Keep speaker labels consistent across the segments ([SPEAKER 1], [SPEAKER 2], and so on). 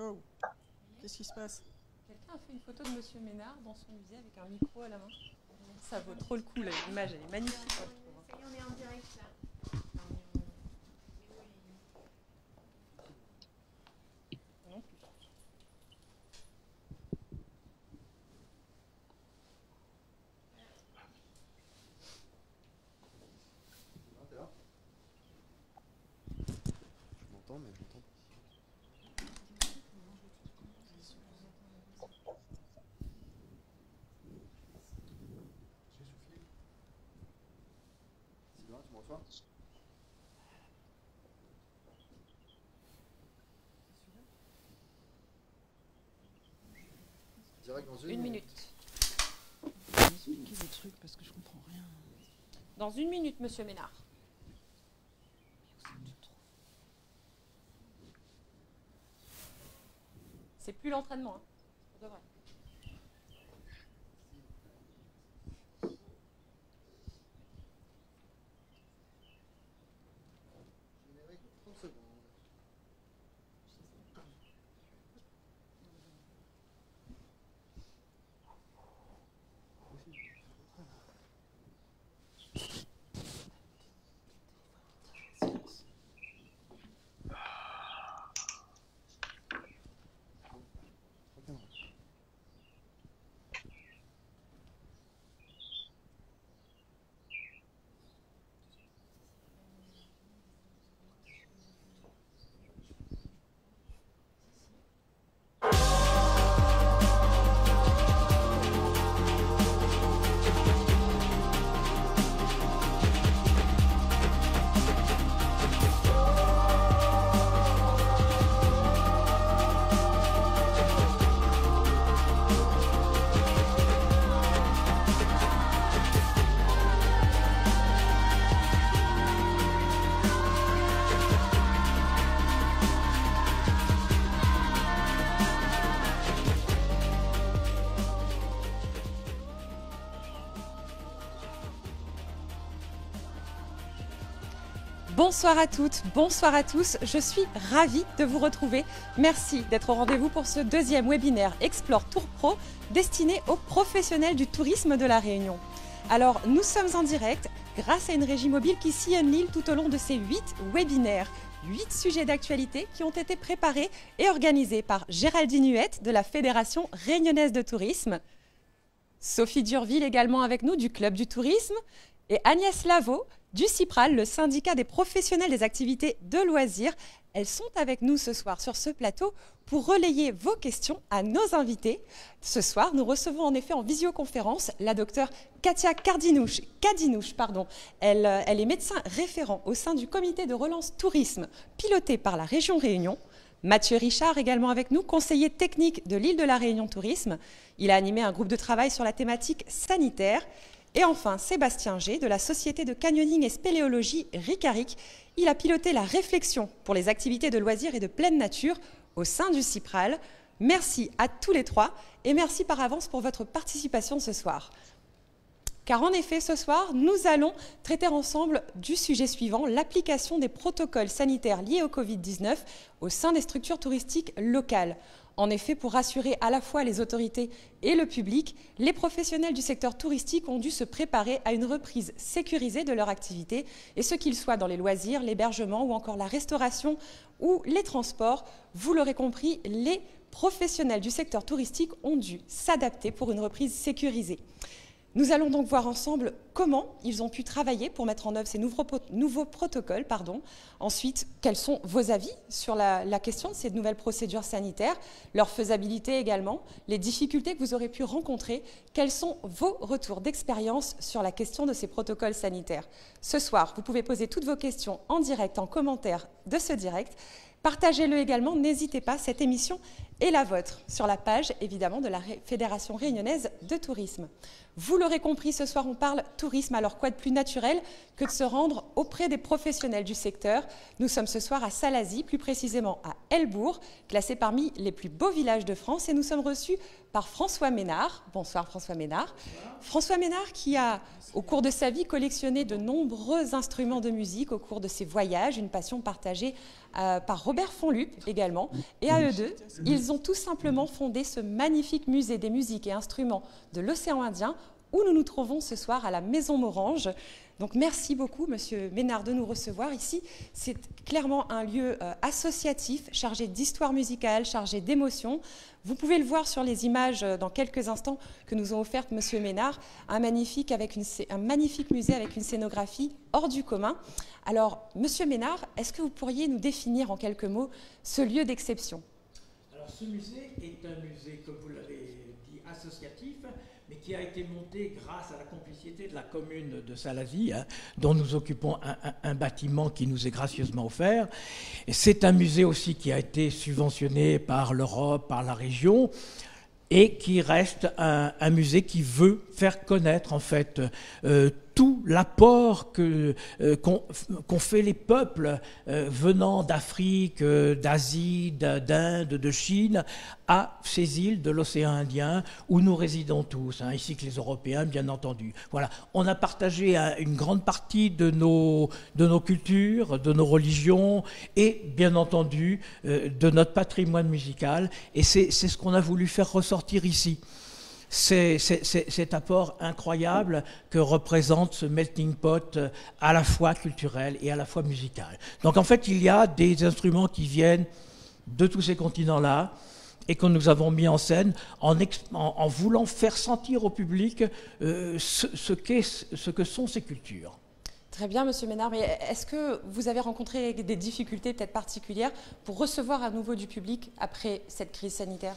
[SPEAKER 1] Oh, qu'est-ce qui se passe?
[SPEAKER 2] Quelqu'un a fait une photo de Monsieur Ménard dans son musée avec un micro à la main. Ça vaut trop le coup, l'image elle est magnifique.
[SPEAKER 3] Ça y est, on est en direct là.
[SPEAKER 2] Non plus.
[SPEAKER 4] T'es là? Je m'entends, mais je m'entends pas. Sylvain, tu me reçois? Direct dans
[SPEAKER 2] Une minute.
[SPEAKER 1] Expliquez des trucs parce que je comprends rien.
[SPEAKER 2] Dans une minute, Monsieur Ménard. C'est plus l'entraînement, hein. Pour de vrai.
[SPEAKER 4] Générique dans 30 secondes.
[SPEAKER 2] Bonsoir à toutes, bonsoir à tous. Je suis ravie de vous retrouver. Merci d'être au rendez-vous pour ce deuxième webinaire Explore Tour Pro destiné aux professionnels du tourisme de La Réunion. Alors, nous sommes en direct grâce à une régie mobile qui sillonne l'île tout au long de ces 8 webinaires. 8 sujets d'actualité qui ont été préparés et organisés par Géraldine Huette de la Fédération Réunionnaise de Tourisme, Sophie Durville également avec nous du Club du Tourisme et Agnès Lavaux du CIPRAL, le syndicat des professionnels des activités de loisirs. Elles sont avec nous ce soir sur ce plateau pour relayer vos questions à nos invités. Ce soir, nous recevons en effet en visioconférence la docteure Katia Cadinouche. Elle est médecin référent au sein du comité de relance tourisme piloté par la région Réunion. Mathieu Richard également avec nous, conseiller technique de l'île de la Réunion Tourisme. Il a animé un groupe de travail sur la thématique sanitaire. Et enfin, Sébastien G de la société de canyoning et spéléologie Ricaric. Il a piloté la réflexion pour les activités de loisirs et de pleine nature au sein du CIPRAL. Merci à tous les trois et merci par avance pour votre participation ce soir. Car en effet, ce soir, nous allons traiter ensemble du sujet suivant, l'application des protocoles sanitaires liés au Covid-19 au sein des structures touristiques locales. En effet, pour rassurer à la fois les autorités et le public, les professionnels du secteur touristique ont dû se préparer à une reprise sécurisée de leur activité, et ce qu'ils soient dans les loisirs, l'hébergement ou encore la restauration ou les transports. Vous l'aurez compris, les professionnels du secteur touristique ont dû s'adapter pour une reprise sécurisée. Nous allons donc voir ensemble comment ils ont pu travailler pour mettre en œuvre ces nouveaux protocoles. Ensuite, quels sont vos avis sur la question de ces nouvelles procédures sanitaires, leur faisabilité également, les difficultés que vous aurez pu rencontrer, quels sont vos retours d'expérience sur la question de ces protocoles sanitaires. Ce soir, vous pouvez poser toutes vos questions en direct, en commentaire de ce direct. Partagez-le également, n'hésitez pas, cette émission et la vôtre sur la page, évidemment, de la Fédération réunionnaise de tourisme. Vous l'aurez compris, ce soir, on parle tourisme. Alors, quoi de plus naturel que de se rendre auprès des professionnels du secteur? Nous sommes ce soir à Salazie, plus précisément à Helbourg, classé parmi les plus beaux villages de France. Et nous sommes reçus par François Ménard. Bonsoir François Ménard. Bonsoir. François Ménard qui a, au cours de sa vie, collectionné de nombreux instruments de musique au cours de ses voyages, une passion partagée par Robert Fonlup également. Et à eux deux, ils ont tout simplement fondé ce magnifique musée des musiques et instruments de l'océan Indien où nous nous trouvons ce soir à la Maison Morange. Donc merci beaucoup, Monsieur Ménard, de nous recevoir ici. C'est clairement un lieu associatif, chargé d'histoire musicale, chargé d'émotions. Vous pouvez le voir sur les images dans quelques instants que nous ont offertes Monsieur Ménard, un magnifique musée avec une scénographie hors du commun. Alors, Monsieur Ménard, est-ce que vous pourriez nous définir en quelques mots ce lieu d'exception?
[SPEAKER 5] Alors, ce musée est un musée, comme vous l'avez dit, associatif, mais qui a été monté grâce à la complicité de la commune de Salazie, dont nous occupons un bâtiment qui nous est gracieusement offert. C'est un musée aussi qui a été subventionné par l'Europe, par la région, et qui reste un musée qui veut faire connaître en fait tout l'apport qu'ont fait les peuples venant d'Afrique, d'Asie, d'Inde, de Chine, à ces îles de l'océan Indien où nous résidons tous, ainsi que les Européens, bien entendu. Voilà, on a partagé une grande partie de nos cultures, de nos religions et, bien entendu, de notre patrimoine musical. Et c'est ce qu'on a voulu faire ressortir ici. C'est cet apport incroyable que représente ce melting pot à la fois culturel et à la fois musical. Donc en fait, il y a des instruments qui viennent de tous ces continents-là et que nous avons mis en scène en voulant faire sentir au public ce que sont ces cultures.
[SPEAKER 2] Très bien, Monsieur Ménard, mais est-ce que vous avez rencontré des difficultés peut-être particulières pour recevoir à nouveau du public après cette crise sanitaire ?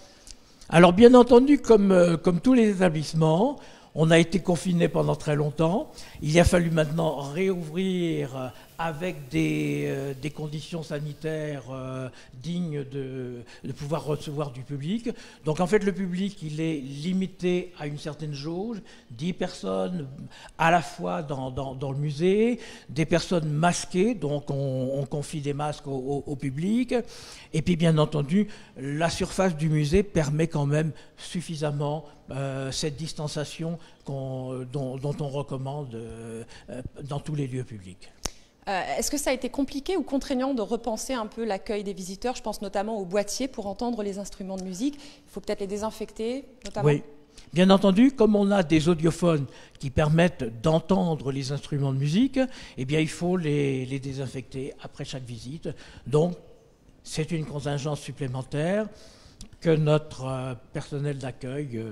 [SPEAKER 5] Alors bien entendu, comme tous les établissements, on a été confinés pendant très longtemps. Il a fallu maintenant réouvrir avec des conditions sanitaires dignes de pouvoir recevoir du public. Donc en fait, le public, il est limité à une certaine jauge, 10 personnes à la fois dans le musée, des personnes masquées, donc on confie des masques au public. Et puis bien entendu, la surface du musée permet quand même suffisamment cette distanciation dont on recommande dans tous les lieux publics.
[SPEAKER 2] Est-ce que ça a été compliqué ou contraignant de repenser un peu l'accueil des visiteurs? Je pense notamment aux boîtiers pour entendre les instruments de musique. Il faut peut-être les désinfecter, notamment. Oui,
[SPEAKER 5] bien entendu, comme on a des audiophones qui permettent d'entendre les instruments de musique, eh bien, il faut les désinfecter après chaque visite. Donc, c'est une contingence supplémentaire que notre personnel d'accueil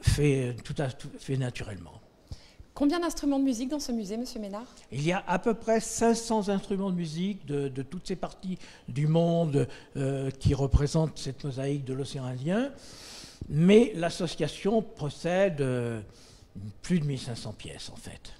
[SPEAKER 5] fait naturellement.
[SPEAKER 2] Combien d'instruments de musique dans ce musée, Monsieur Ménard?
[SPEAKER 5] Il y a à peu près 500 instruments de musique de toutes ces parties du monde qui représentent cette mosaïque de l'océan Indien. Mais l'association possède plus de 1500 pièces, en fait.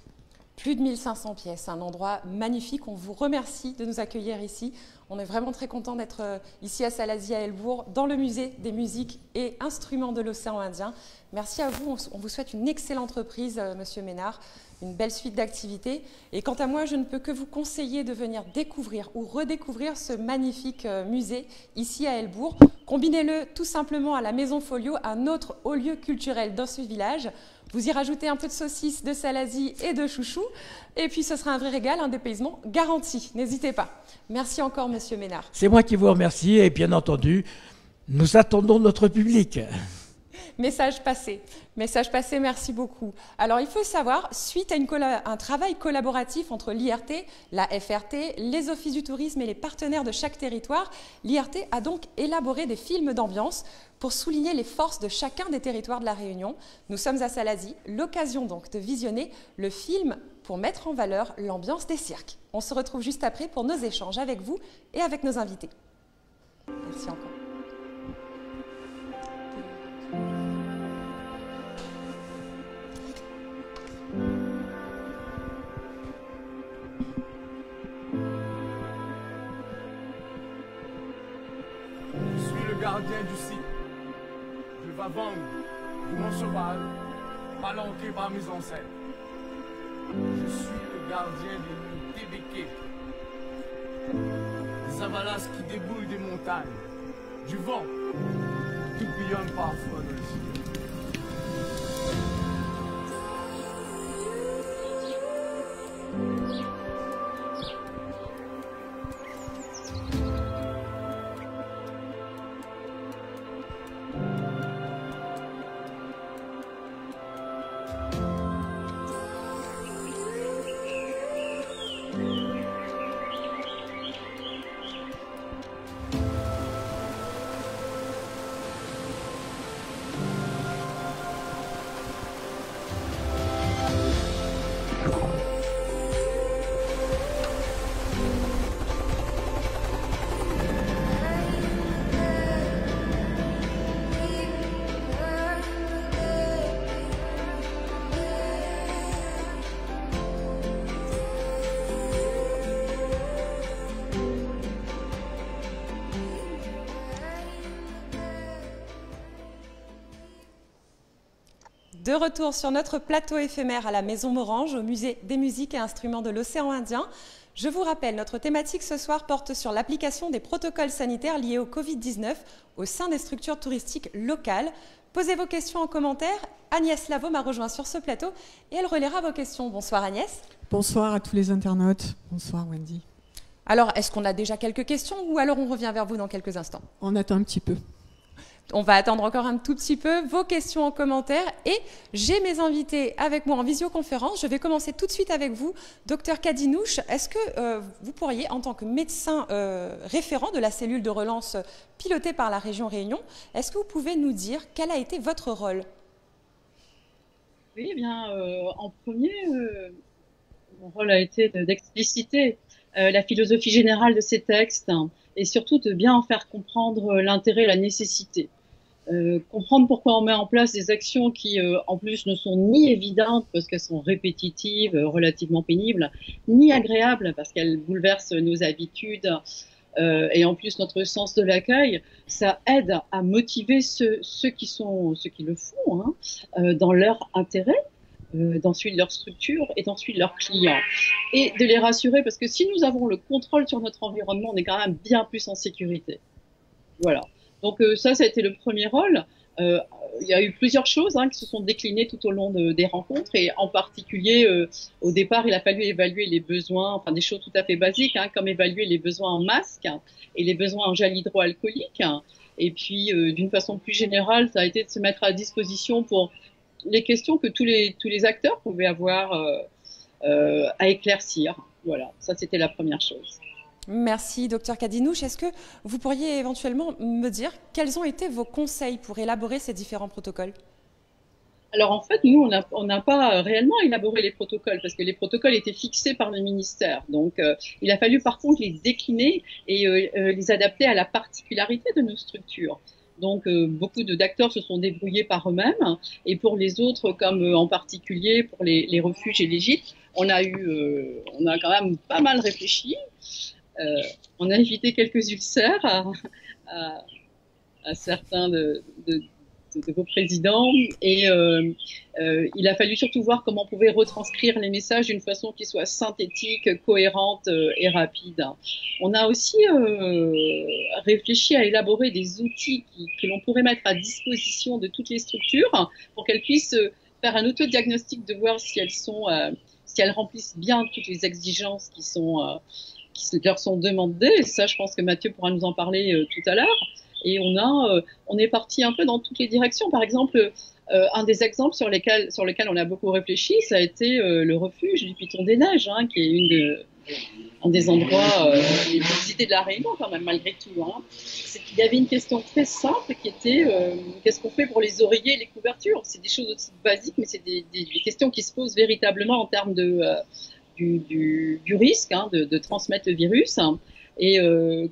[SPEAKER 2] Plus de 1500 pièces, un endroit magnifique. On vous remercie de nous accueillir ici. On est vraiment très content d'être ici à Salazie, à Helbourg, dans le musée des musiques et instruments de l'océan Indien. Merci à vous. On vous souhaite une excellente reprise, Monsieur Ménard, une belle suite d'activités. Et quant à moi, je ne peux que vous conseiller de venir découvrir ou redécouvrir ce magnifique musée ici à Helbourg. Combinez-le tout simplement à la Maison Folio, un autre haut lieu culturel dans ce village. Vous y rajoutez un peu de saucisse, de Salazie et de chouchou. Et puis ce sera un vrai régal, un dépaysement garanti. N'hésitez pas. Merci encore, Monsieur Ménard.
[SPEAKER 5] C'est moi qui vous remercie et bien entendu, nous attendons notre public.
[SPEAKER 2] Message passé. Message passé, merci beaucoup. Alors, il faut savoir, suite à un travail collaboratif entre l'IRT, la FRT, les offices du tourisme et les partenaires de chaque territoire, l'IRT a donc élaboré des films d'ambiance pour souligner les forces de chacun des territoires de la Réunion. Nous sommes à Salazie, l'occasion donc de visionner le film pour mettre en valeur l'ambiance des cirques. On se retrouve juste après pour nos échanges avec vous et avec nos invités. Merci encore.
[SPEAKER 6] gardien du site. Je vais vendre mon cheval, palanqué par mes ancêtres. Je suis le gardien des Tébékés, des avalanches qui déboulent des montagnes, du vent qui bouillonne parfois dans le ciel.
[SPEAKER 2] De retour sur notre plateau éphémère à la Maison Morange, au musée des musiques et instruments de l'océan Indien. Je vous rappelle, notre thématique ce soir porte sur l'application des protocoles sanitaires liés au Covid-19 au sein des structures touristiques locales. Posez vos questions en commentaire. Agnès Lavaux m'a rejoint sur ce plateau et elle relaiera vos questions. Bonsoir Agnès.
[SPEAKER 1] Bonsoir à tous les internautes. Bonsoir Wendy.
[SPEAKER 2] Alors, est-ce qu'on a déjà quelques questions ou alors on revient vers vous dans quelques instants?
[SPEAKER 1] On attend un petit peu.
[SPEAKER 2] On va attendre encore un tout petit peu vos questions en commentaire et j'ai mes invités avec moi en visioconférence. Je vais commencer tout de suite avec vous, docteur Kadinouche. Est-ce que vous pourriez, en tant que médecin référent de la cellule de relance pilotée par la région Réunion, est-ce que vous pouvez nous dire quel a été votre rôle?
[SPEAKER 7] Oui, eh bien, en premier, mon rôle a été d'expliciter la philosophie générale de ces textes et surtout de bien en faire comprendre l'intérêt et la nécessité. Comprendre pourquoi on met en place des actions qui, en plus, ne sont ni évidentes parce qu'elles sont répétitives, relativement pénibles, ni agréables parce qu'elles bouleversent nos habitudes et en plus notre sens de l'accueil, ça aide à motiver ceux qui le font dans leur intérêt, dans celui de leur structure et dans celui de leurs clients. Et de les rassurer parce que si nous avons le contrôle sur notre environnement, on est quand même bien plus en sécurité. Voilà. Donc ça a été le premier rôle. Il y a eu plusieurs choses qui se sont déclinées tout au long des rencontres et en particulier au départ il a fallu évaluer les besoins, enfin des choses tout à fait basiques comme évaluer les besoins en masques et les besoins en gel hydroalcoolique. Et puis d'une façon plus générale, ça a été de se mettre à disposition pour les questions que tous les acteurs pouvaient avoir à éclaircir. Voilà, ça c'était la première chose.
[SPEAKER 2] Merci, docteur Kadinouche. Est-ce que vous pourriez éventuellement me dire quels ont été vos conseils pour élaborer ces différents protocoles?
[SPEAKER 7] Alors en fait, nous, on n'a pas réellement élaboré les protocoles parce que les protocoles étaient fixés par le ministère. Donc il a fallu par contre les décliner et les adapter à la particularité de nos structures. Donc beaucoup d'acteurs se sont débrouillés par eux-mêmes et pour les autres, comme en particulier pour les refuges et les gîtes, on a quand même pas mal réfléchi. On a évité quelques ulcères à certains de vos présidents et il a fallu surtout voir comment on pouvait retranscrire les messages d'une façon qui soit synthétique, cohérente et rapide. On a aussi réfléchi à élaborer des outils que l'on pourrait mettre à disposition de toutes les structures pour qu'elles puissent faire un autodiagnostic de voir si elles remplissent bien toutes les exigences qui leur sont demandées. Et ça, je pense que Mathieu pourra nous en parler tout à l'heure. Et on est parti un peu dans toutes les directions. Par exemple, un des exemples sur lesquels on a beaucoup réfléchi, ça a été le refuge du Piton des Neiges, qui est un des endroits les plus visités de la Réunion quand même, malgré tout. C'est qu'il y avait une question très simple qui était qu'est-ce qu'on fait pour les oreillers et les couvertures? C'est des choses aussi basiques, mais c'est des questions qui se posent véritablement en termes du risque de transmettre le virus. Et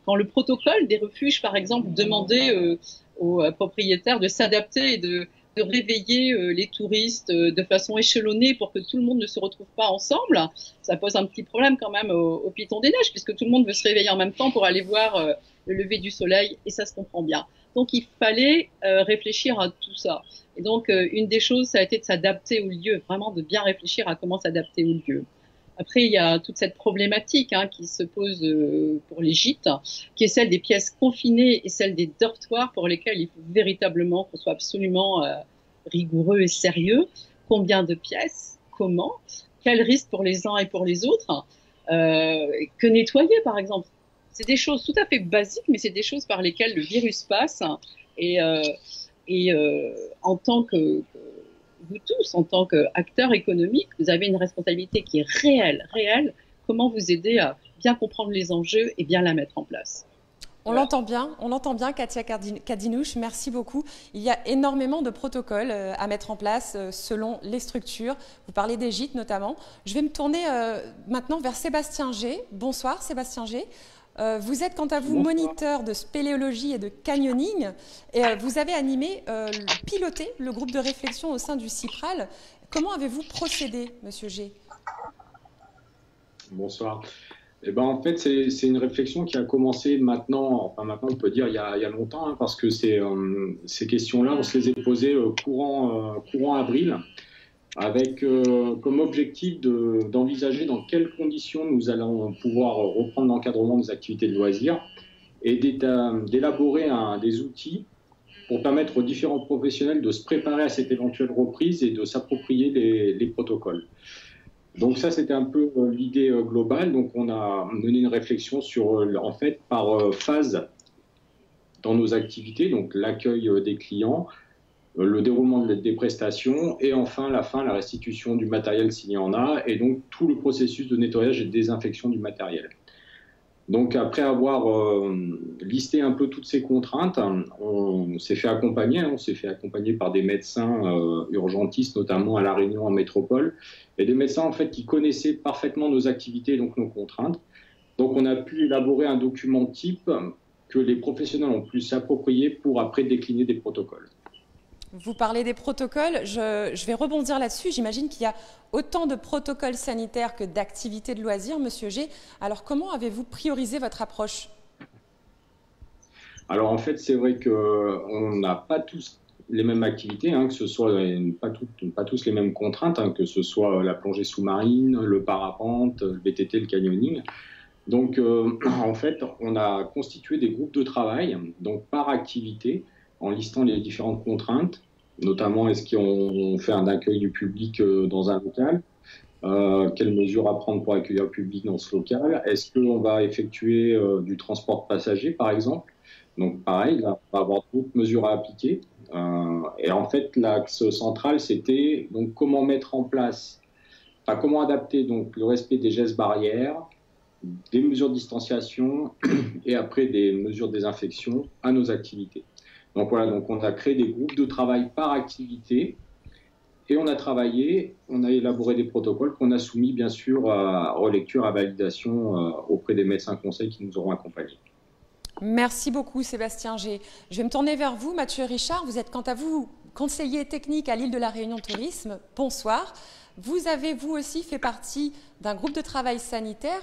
[SPEAKER 7] quand le protocole des refuges, par exemple, demandait aux propriétaires de s'adapter et de de réveiller les touristes de façon échelonnée pour que tout le monde ne se retrouve pas ensemble. Ça pose un petit problème quand même au Piton des Neiges, puisque tout le monde veut se réveiller en même temps pour aller voir le lever du soleil, et ça se comprend bien. Donc il fallait réfléchir à tout ça. Et donc une des choses, ça a été de s'adapter au lieu, vraiment de bien réfléchir à comment s'adapter au lieu. Après, il y a toute cette problématique qui se pose pour les gîtes, qui est celle des pièces confinées et celle des dortoirs pour lesquels il faut véritablement qu'on soit absolument rigoureux et sérieux. Combien de pièces? Comment? Quel risque pour les uns et pour les autres? Que nettoyer, par exemple? C'est des choses tout à fait basiques, mais c'est des choses par lesquelles le virus passe. Et en tant que vous tous, en tant qu'acteurs économiques, vous avez une responsabilité qui est réelle. Comment vous aider à bien comprendre les enjeux et bien la mettre en place?
[SPEAKER 2] On l'entend bien, Katia Kadinouche, merci beaucoup. Il y a énormément de protocoles à mettre en place selon les structures. Vous parlez des gîtes notamment. Je vais me tourner maintenant vers Sébastien G. Bonsoir Sébastien G. Vous êtes quant à vous moniteur de spéléologie et de canyoning et vous avez animé, piloté le groupe de réflexion au sein du CIPRAL. Comment avez-vous procédé, Monsieur G?
[SPEAKER 8] Bonsoir. Eh ben, en fait, c'est une réflexion qui a commencé maintenant, enfin maintenant on peut dire il y a longtemps, parce que ces questions-là, on se les est posées courant avril, avec comme objectif d'envisager dans quelles conditions nous allons pouvoir reprendre l'encadrement des activités de loisirs et d'élaborer des outils pour permettre aux différents professionnels de se préparer à cette éventuelle reprise et de s'approprier les protocoles. Donc ça, c'était un peu l'idée globale. Donc on a mené une réflexion sur, en fait, par phase dans nos activités, donc l'accueil des clients, le déroulement des prestations et enfin la restitution du matériel s'il y en a, et donc tout le processus de nettoyage et de désinfection du matériel. Donc après avoir listé un peu toutes ces contraintes, on s'est fait accompagner, par des médecins urgentistes, notamment à La Réunion en métropole, et des médecins en fait qui connaissaient parfaitement nos activités, donc nos contraintes. Donc on a pu élaborer un document type que les professionnels ont pu s'approprier pour après décliner des protocoles.
[SPEAKER 2] Vous parlez des protocoles, je vais rebondir là-dessus. J'imagine qu'il y a autant de protocoles sanitaires que d'activités de loisirs, Monsieur G. Alors comment avez-vous priorisé votre approche?
[SPEAKER 8] Alors en fait, c'est vrai qu'on n'a pas tous les mêmes activités, que ce soit pas tous les mêmes contraintes, que ce soit la plongée sous-marine, le parapente, le VTT, le canyoning. Donc en fait, on a constitué des groupes de travail, donc par activité, en listant les différentes contraintes, notamment est-ce qu'on fait un accueil du public dans un local, quelles mesures à prendre pour accueillir le public dans ce local, est-ce qu'on va effectuer du transport de passagers par exemple, donc pareil, là, on va avoir d'autres mesures à appliquer, et en fait l'axe central c'était donc comment mettre en place, comment adapter donc le respect des gestes barrières, des mesures de distanciation et après des mesures de désinfection à nos activités. Donc voilà, donc on a créé des groupes de travail par activité et on a élaboré des protocoles qu'on a soumis bien sûr à relecture, à validation auprès des médecins conseils qui nous auront accompagnés.
[SPEAKER 2] Merci beaucoup Sébastien G. Je vais me tourner vers vous, Mathieu Richard. Vous êtes quant à vous conseiller technique à l'île de la Réunion Tourisme. Bonsoir. Vous avez vous aussi fait partie d'un groupe de travail sanitaire.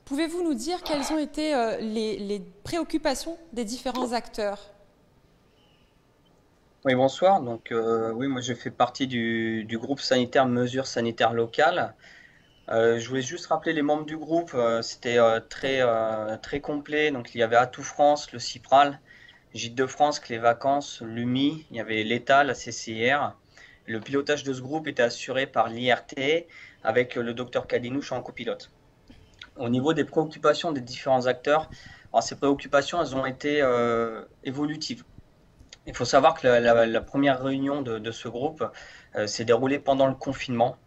[SPEAKER 2] Pouvez-vous nous dire quelles ont été les préoccupations des différents acteurs ?
[SPEAKER 9] Oui, bonsoir. Donc, oui, moi, je fais partie du groupe sanitaire Mesures sanitaires locales. Je voulais juste rappeler les membres du groupe. C'était très complet. Donc, il y avait Atout France, le CIPRAL, Gîtes de France, Clés Vacances, l'UMI. Il y avait l'État, la CCIR. Le pilotage de ce groupe était assuré par l'IRT avec le docteur Kadinouche en copilote. Au niveau des préoccupations des différents acteurs, alors ces préoccupations, elles ont été évolutives. Il faut savoir que la première réunion de ce groupe s'est déroulée pendant le confinement.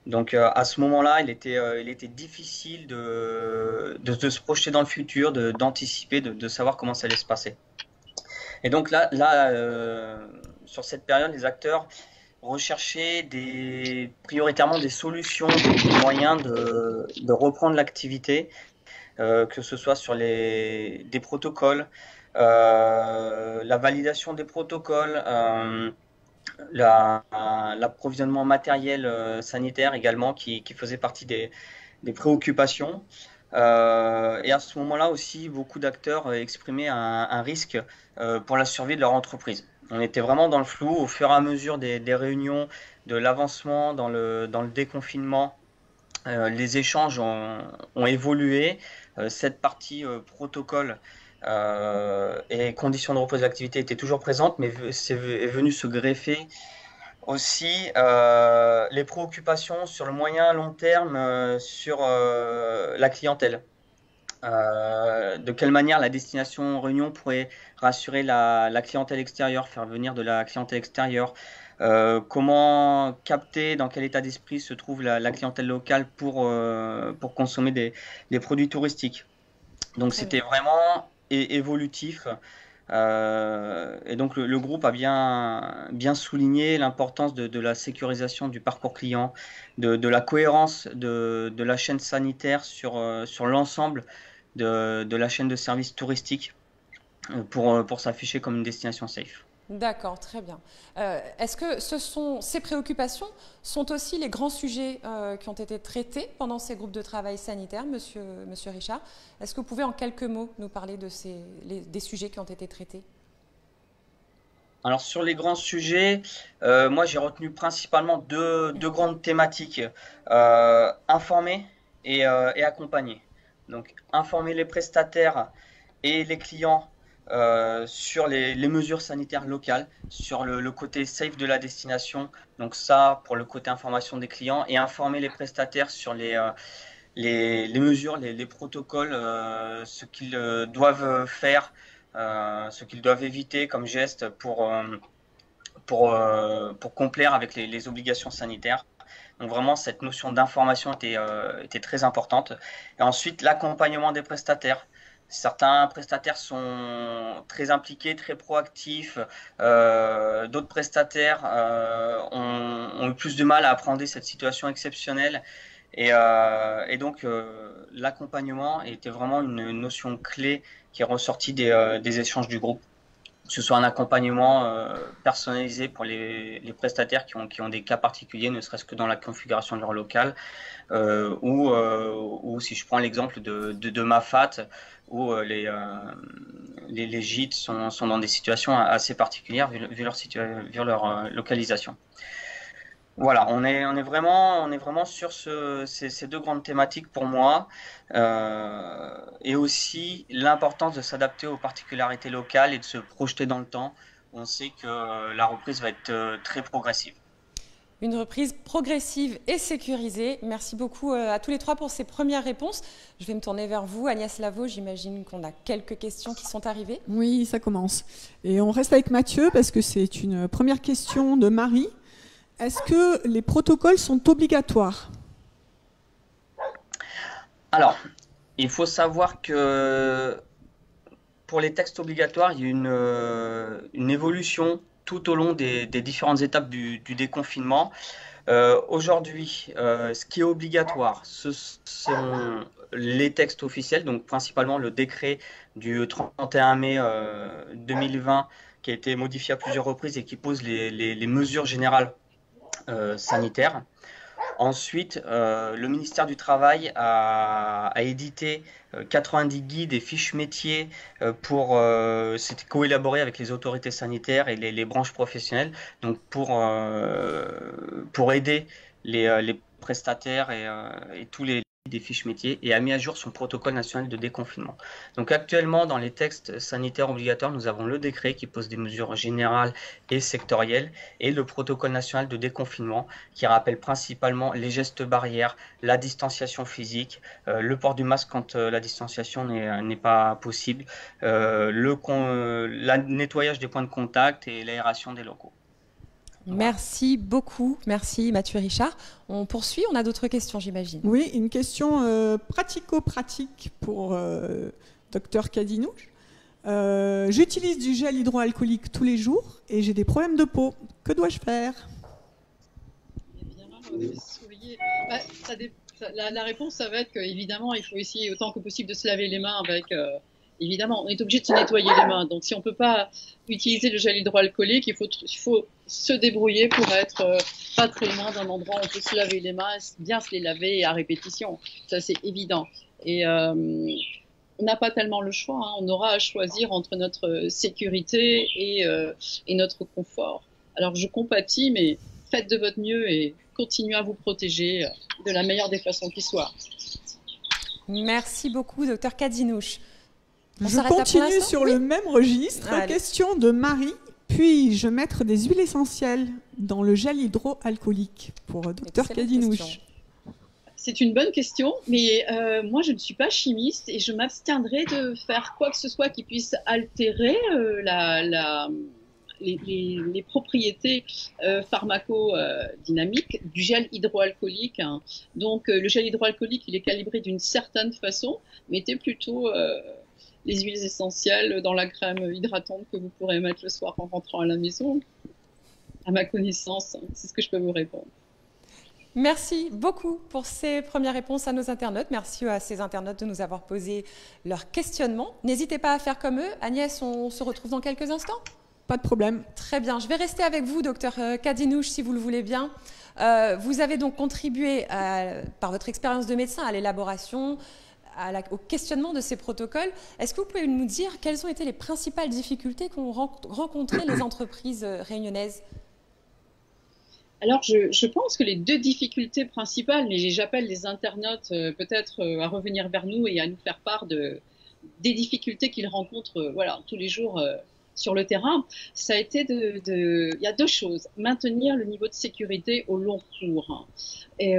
[SPEAKER 9] Donc à ce moment-là, il était difficile de se projeter dans le futur, d'anticiper, de savoir comment ça allait se passer. Et donc là sur cette période, les acteurs recherchaient prioritairement des solutions, des moyens de reprendre l'activité, que ce soit sur des protocoles, la validation des protocoles, l'approvisionnement matériel sanitaire également qui faisait partie des préoccupations. Et à ce moment-là aussi, beaucoup d'acteurs exprimaient un risque pour la survie de leur entreprise. On était vraiment dans le flou au fur et à mesure des réunions, de l'avancement dans le déconfinement. Les échanges ont évolué. Cette partie protocole et conditions de reprise de l'activité était toujours présente, mais est venu se greffer aussi les préoccupations sur le moyen long terme sur la clientèle. De quelle manière la destination Réunion pourrait rassurer la clientèle extérieure, faire venir de la clientèle extérieure, comment capter dans quel état d'esprit se trouve la clientèle locale pour consommer des produits touristiques. Donc c'était vraiment évolutif. Et donc le groupe a bien souligné l'importance de la sécurisation du parcours client, de la cohérence de la chaîne sanitaire sur l'ensemble de la chaîne de services touristiques pour s'afficher comme une destination safe.
[SPEAKER 2] D'accord, très bien. Est-ce que ces préoccupations sont aussi les grands sujets qui ont été traités pendant ces groupes de travail sanitaires, monsieur Richard? Est-ce que vous pouvez en quelques mots nous parler des sujets qui ont été traités?
[SPEAKER 9] Alors sur les grands sujets, moi j'ai retenu principalement deux grandes thématiques, informer et accompagner. Donc informer les prestataires et les clients sur les mesures sanitaires locales, sur le côté safe de la destination, donc ça pour le côté information des clients, et informer les prestataires sur les mesures, les protocoles, ce qu'ils doivent faire, ce qu'ils doivent éviter comme geste pour complaire avec les obligations sanitaires. Donc vraiment cette notion d'information était très importante. Et ensuite l'accompagnement des prestataires. Certains prestataires sont très impliqués, très proactifs. D'autres prestataires ont eu plus de mal à appréhender cette situation exceptionnelle. Et donc, l'accompagnement était vraiment une notion clé qui est ressortie des échanges du groupe. Que ce soit un accompagnement personnalisé pour les prestataires qui ont des cas particuliers, ne serait-ce que dans la configuration de leur local, ou si je prends l'exemple de Mafat, où les gîtes sont dans des situations assez particulières vu leur localisation. Voilà, on est vraiment sur ces deux grandes thématiques pour moi, et aussi l'importance de s'adapter aux particularités locales et de se projeter dans le temps. On sait que la reprise va être très progressive.
[SPEAKER 2] Une reprise progressive et sécurisée. Merci beaucoup à tous les trois pour ces premières réponses. Je vais me tourner vers vous, Agnès Lavaux. J'imagine qu'on a quelques questions qui sont arrivées.
[SPEAKER 1] Oui, ça commence. Et on reste avec Mathieu parce que c'est une première question de Marie. Est-ce que les protocoles sont obligatoires?
[SPEAKER 9] Alors, il faut savoir que pour les textes obligatoires, il y a une évolution tout au long des différentes étapes du déconfinement. Aujourd'hui, ce qui est obligatoire, ce sont les textes officiels, donc principalement le décret du 31 mai 2020 qui a été modifié à plusieurs reprises et qui pose les mesures générales sanitaires. Ensuite, le ministère du Travail a édité 90 guides et fiches métiers c'était co-élaboré avec les autorités sanitaires et les branches professionnelles, donc pour aider les prestataires et tous les des fiches métiers, et a mis à jour son protocole national de déconfinement. Donc actuellement, dans les textes sanitaires obligatoires, nous avons le décret qui pose des mesures générales et sectorielles, et le protocole national de déconfinement qui rappelle principalement les gestes barrières, la distanciation physique, le port du masque quand la distanciation n'est pas possible, le nettoyage des points de contact et l'aération des locaux.
[SPEAKER 2] Merci beaucoup. Merci Mathieu et Richard. On poursuit, on a d'autres questions, j'imagine.
[SPEAKER 1] Oui, une question pratico-pratique pour Dr Cadinouche. J'utilise du gel hydroalcoolique tous les jours et j'ai des problèmes de peau. Que dois-je faire?
[SPEAKER 7] La réponse, ça va être qu'évidemment, il faut essayer autant que possible de se laver les mains avec Évidemment, on est obligé de se nettoyer les mains. Donc, si on peut pas utiliser le gel hydroalcoolique, il faut se débrouiller pour être pas très loin d'un endroit où on peut se laver les mains, bien se les laver à répétition. Ça, c'est évident. Et on n'a pas tellement le choix. Hein. On aura à choisir entre notre sécurité et notre confort. Alors, je compatis, mais faites de votre mieux et continuez à vous protéger de la meilleure des façons qui soit.
[SPEAKER 2] Merci beaucoup, docteur Kadinouche.
[SPEAKER 1] Je continue sur le même registre.
[SPEAKER 2] Allez.
[SPEAKER 1] Question de Marie. Puis-je mettre des huiles essentielles dans le gel hydroalcoolique pour docteur Kadinouche?
[SPEAKER 7] C'est une bonne question, mais moi je ne suis pas chimiste et je m'abstiendrai de faire quoi que ce soit qui puisse altérer les propriétés pharmacodynamiques du gel hydroalcoolique. Hein. Donc le gel hydroalcoolique, il est calibré d'une certaine façon. Mettez plutôt les huiles essentielles dans la crème hydratante que vous pourrez mettre le soir en rentrant à la maison. À ma connaissance, hein, c'est ce que je peux vous répondre.
[SPEAKER 2] Merci beaucoup pour ces premières réponses à nos internautes. Merci à ces internautes de nous avoir posé leurs questionnements. N'hésitez pas à faire comme eux. Agnès, on se retrouve dans quelques instants.
[SPEAKER 1] Pas de problème.
[SPEAKER 2] Très bien. Je vais rester avec vous, docteur Kadinouche, si vous le voulez bien. Vous avez donc contribué par votre expérience de médecin à l'élaboration, au questionnement de ces protocoles. Est-ce que vous pouvez nous dire quelles ont été les principales difficultés qu'ont rencontrées les entreprises réunionnaises ?
[SPEAKER 7] Alors, je pense que les deux difficultés principales, mais j'appelle les internautes peut-être à revenir vers nous et à nous faire part des difficultés qu'ils rencontrent tous les jours sur le terrain, ça a été il y a deux choses. Maintenir le niveau de sécurité au long cours. Hein. Et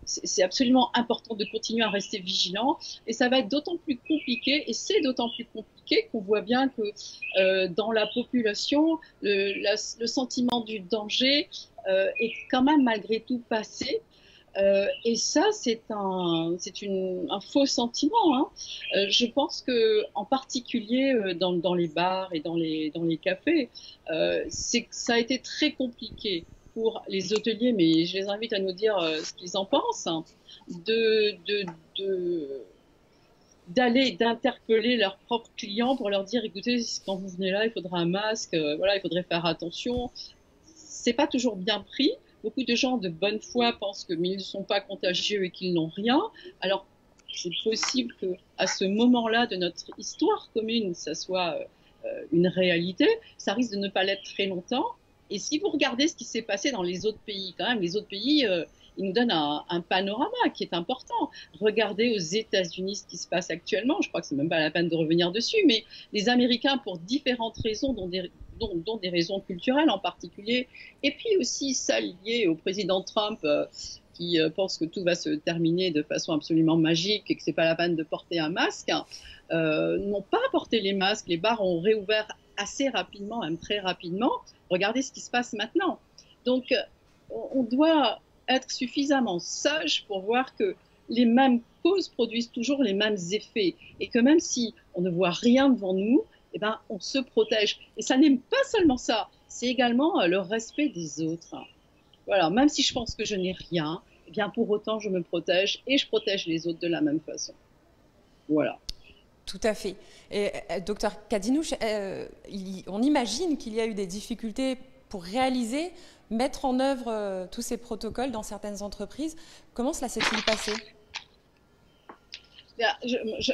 [SPEAKER 7] c'est absolument important de continuer à rester vigilant et ça va être d'autant plus compliqué et c'est d'autant plus compliqué qu'on voit bien que dans la population, le sentiment du danger est quand même malgré tout passé. Et ça, c'est un faux sentiment. Hein. Je pense que, en particulier dans les bars et dans les cafés, ça a été très compliqué pour les hôteliers, mais je les invite à nous dire ce qu'ils en pensent, hein, d'interpeller leurs propres clients pour leur dire, écoutez, quand vous venez là, il faudra un masque, il faudrait faire attention. C'est pas toujours bien pris. Beaucoup de gens de bonne foi pensent qu'ils ne sont pas contagieux et qu'ils n'ont rien. Alors, c'est possible que, à ce moment-là de notre histoire commune, ça soit une réalité. Ça risque de ne pas l'être très longtemps. Et si vous regardez ce qui s'est passé dans les autres pays, quand même, les autres pays, ils nous donnent un panorama qui est important. Regardez aux États-Unis ce qui se passe actuellement. Je crois que c'est même pas la peine de revenir dessus, mais les Américains, pour différentes raisons, dont des raisons culturelles en particulier, et puis aussi ça lié au président Trump qui pense que tout va se terminer de façon absolument magique et que c'est pas la peine de porter un masque, n'ont pas porté les masques. Les bars ont réouvert assez rapidement, même très rapidement. Regardez ce qui se passe maintenant. Donc, on doit être suffisamment sage pour voir que les mêmes causes produisent toujours les mêmes effets et que même si on ne voit rien devant nous, eh ben, on se protège. Et ça n'est pas seulement ça, c'est également le respect des autres. Voilà, même si je pense que je n'ai rien, eh bien, pour autant, je me protège et je protège les autres de la même façon. Voilà.
[SPEAKER 2] Tout à fait. Et docteur Kadinouche, on imagine qu'il y a eu des difficultés pour mettre en œuvre tous ces protocoles dans certaines entreprises. Comment cela s'est-il passé ?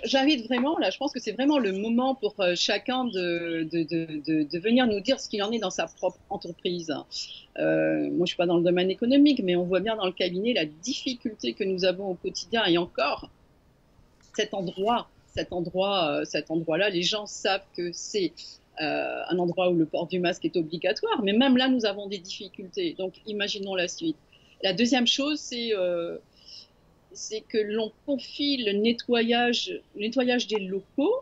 [SPEAKER 7] J'invite vraiment, là, je pense que c'est vraiment le moment pour chacun de venir nous dire ce qu'il en est dans sa propre entreprise. Moi, je suis pas dans le domaine économique, mais on voit bien dans le cabinet la difficulté que nous avons au quotidien et encore cet endroit-là, les gens savent que c'est un endroit où le port du masque est obligatoire, mais même là, nous avons des difficultés. Donc, imaginons la suite. La deuxième chose, c'est que l'on confie le nettoyage des locaux.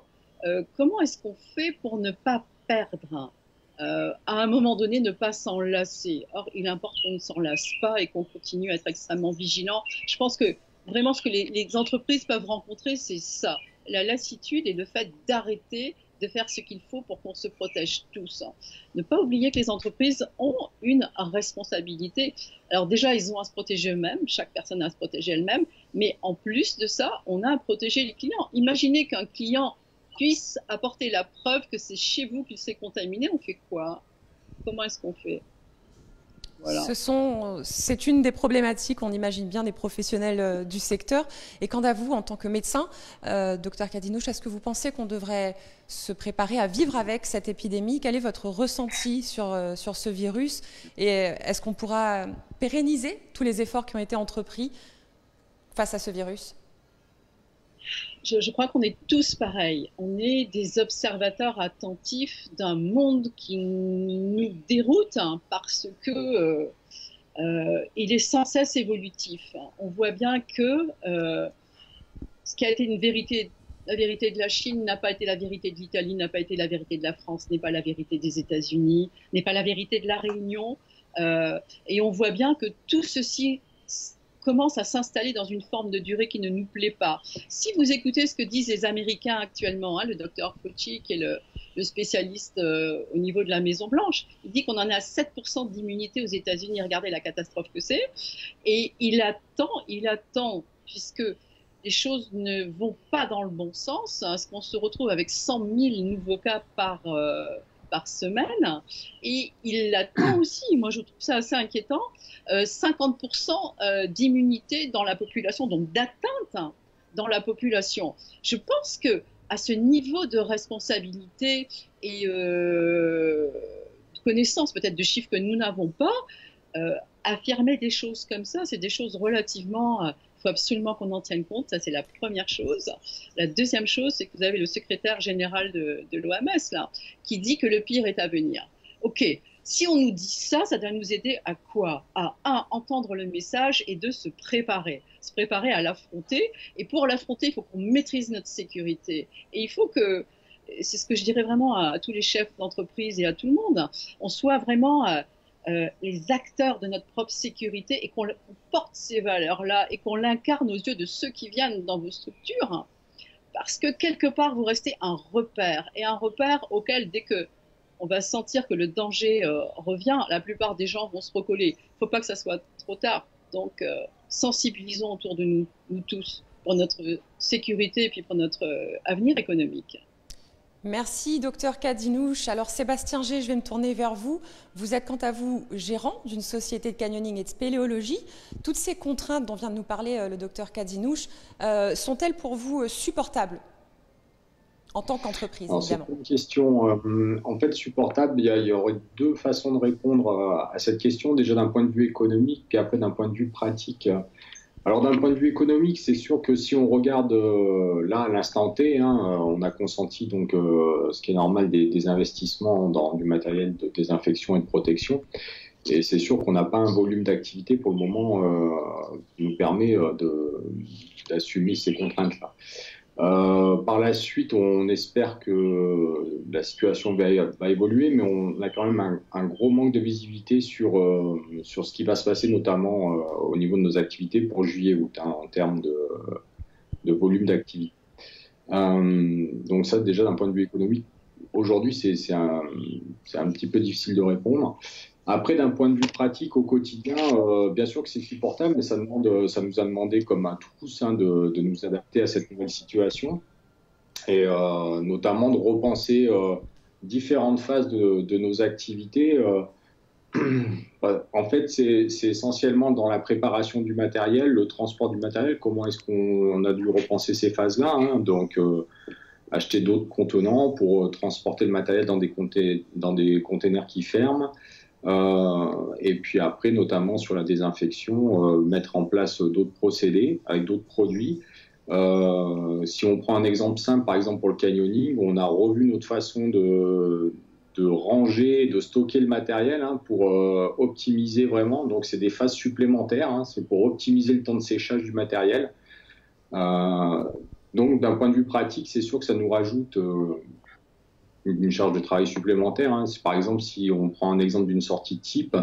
[SPEAKER 7] Comment est-ce qu'on fait pour ne pas perdre, à un moment donné, ne pas s'en lasser? Or, il importe qu'on ne s'en lasse pas et qu'on continue à être extrêmement vigilant. Je pense que vraiment, ce que les entreprises peuvent rencontrer, c'est ça, la lassitude et le fait d'arrêter de faire ce qu'il faut pour qu'on se protège tous. Ne pas oublier que les entreprises ont une responsabilité. Alors déjà, ils ont à se protéger eux-mêmes, chaque personne a à se protéger elle-même, mais en plus de ça, on a à protéger les clients. Imaginez qu'un client puisse apporter la preuve que c'est chez vous qu'il s'est contaminé, on fait quoi? Comment est-ce qu'on fait? Voilà.
[SPEAKER 2] C'est une des problématiques, on imagine bien, des professionnels du secteur. Et quant à vous, en tant que médecin, docteur Kadinouch, est-ce que vous pensez qu'on devrait se préparer à vivre avec cette épidémie? Quel est votre ressenti sur ce virus? Et est-ce qu'on pourra pérenniser tous les efforts qui ont été entrepris face à ce virus?
[SPEAKER 7] Je crois qu'on est tous pareils. On est des observateurs attentifs d'un monde qui nous déroute parce que il est sans cesse évolutif. On voit bien que ce qui a été la vérité de la Chine n'a pas été la vérité de l'Italie, n'a pas été la vérité de la France, n'est pas la vérité des États-Unis, n'est pas la vérité de la Réunion. Et on voit bien que tout ceci commence à s'installer dans une forme de durée qui ne nous plaît pas. Si vous écoutez ce que disent les Américains actuellement, le docteur Fauci, qui est le spécialiste au niveau de la Maison-Blanche, il dit qu'on en est à 7% d'immunité aux États-Unis. Regardez la catastrophe que c'est. Et il attend, puisque les choses ne vont pas dans le bon sens, parce qu'on se retrouve avec 100 000 nouveaux cas par semaine, et il l'attend aussi, moi je trouve ça assez inquiétant, 50% d'immunité dans la population, donc d'atteinte dans la population. Je pense que à ce niveau de responsabilité et de connaissance peut-être de chiffres que nous n'avons pas, affirmer des choses comme ça, c'est des choses relativement... Il faut absolument qu'on en tienne compte, ça c'est la première chose. La deuxième chose, c'est que vous avez le secrétaire général de l'OMS là, qui dit que le pire est à venir. Ok, si on nous dit ça, ça doit nous aider à quoi? À un, entendre le message, et deux, se préparer à l'affronter. Et pour l'affronter, il faut qu'on maîtrise notre sécurité. Et il faut que, c'est ce que je dirais vraiment à tous les chefs d'entreprise et à tout le monde, on soit vraiment... les acteurs de notre propre sécurité et qu'on porte ces valeurs-là et qu'on l'incarne aux yeux de ceux qui viennent dans vos structures, parce que quelque part vous restez un repère, et un repère auquel dès que on va sentir que le danger revient, la plupart des gens vont se recoller. Il ne faut pas que ça soit trop tard, donc sensibilisons autour de nous tous pour notre sécurité et puis pour notre avenir économique.
[SPEAKER 2] Merci, docteur Kadinouch. Alors, Sébastien G, je vais me tourner vers vous. Vous êtes, quant à vous, gérant d'une société de canyoning et de spéléologie. Toutes ces contraintes dont vient de nous parler le docteur Kadinouch, sont-elles pour vous supportables en tant qu'entreprise, évidemment?
[SPEAKER 8] C'est une question, en fait, supportable. Il y aurait deux façons de répondre à cette question. Déjà d'un point de vue économique, puis après d'un point de vue pratique. Alors d'un point de vue économique, c'est sûr que si on regarde là à l'instant T, on a consenti donc ce qui est normal des investissements dans du matériel de désinfection et de protection, et c'est sûr qu'on n'a pas un volume d'activité pour le moment qui nous permet d'assumer ces contraintes-là. Par la suite, on espère que la situation va évoluer, mais on a quand même un gros manque de visibilité sur ce qui va se passer, notamment au niveau de nos activités pour juillet-août, en termes de volume d'activité. Donc ça, déjà, d'un point de vue économique, aujourd'hui, c'est un petit peu difficile de répondre. Après, d'un point de vue pratique au quotidien, bien sûr que c'est supportable, mais ça nous a demandé, comme à tous, de nous adapter à cette nouvelle situation, et notamment de repenser différentes phases de nos activités. En fait, c'est essentiellement dans la préparation du matériel, le transport du matériel, comment est-ce qu'on a dû repenser ces phases-là, donc acheter d'autres contenants pour transporter le matériel dans des containers qui ferment. Et puis après, notamment sur la désinfection, mettre en place d'autres procédés avec d'autres produits. Si on prend un exemple simple, par exemple pour le canyoning, on a revu notre façon de ranger, de stocker le matériel pour optimiser vraiment. Donc c'est des phases supplémentaires, c'est pour optimiser le temps de séchage du matériel. Donc d'un point de vue pratique, c'est sûr que ça nous rajoute une charge de travail supplémentaire. Par exemple, si on prend un exemple d'une sortie type,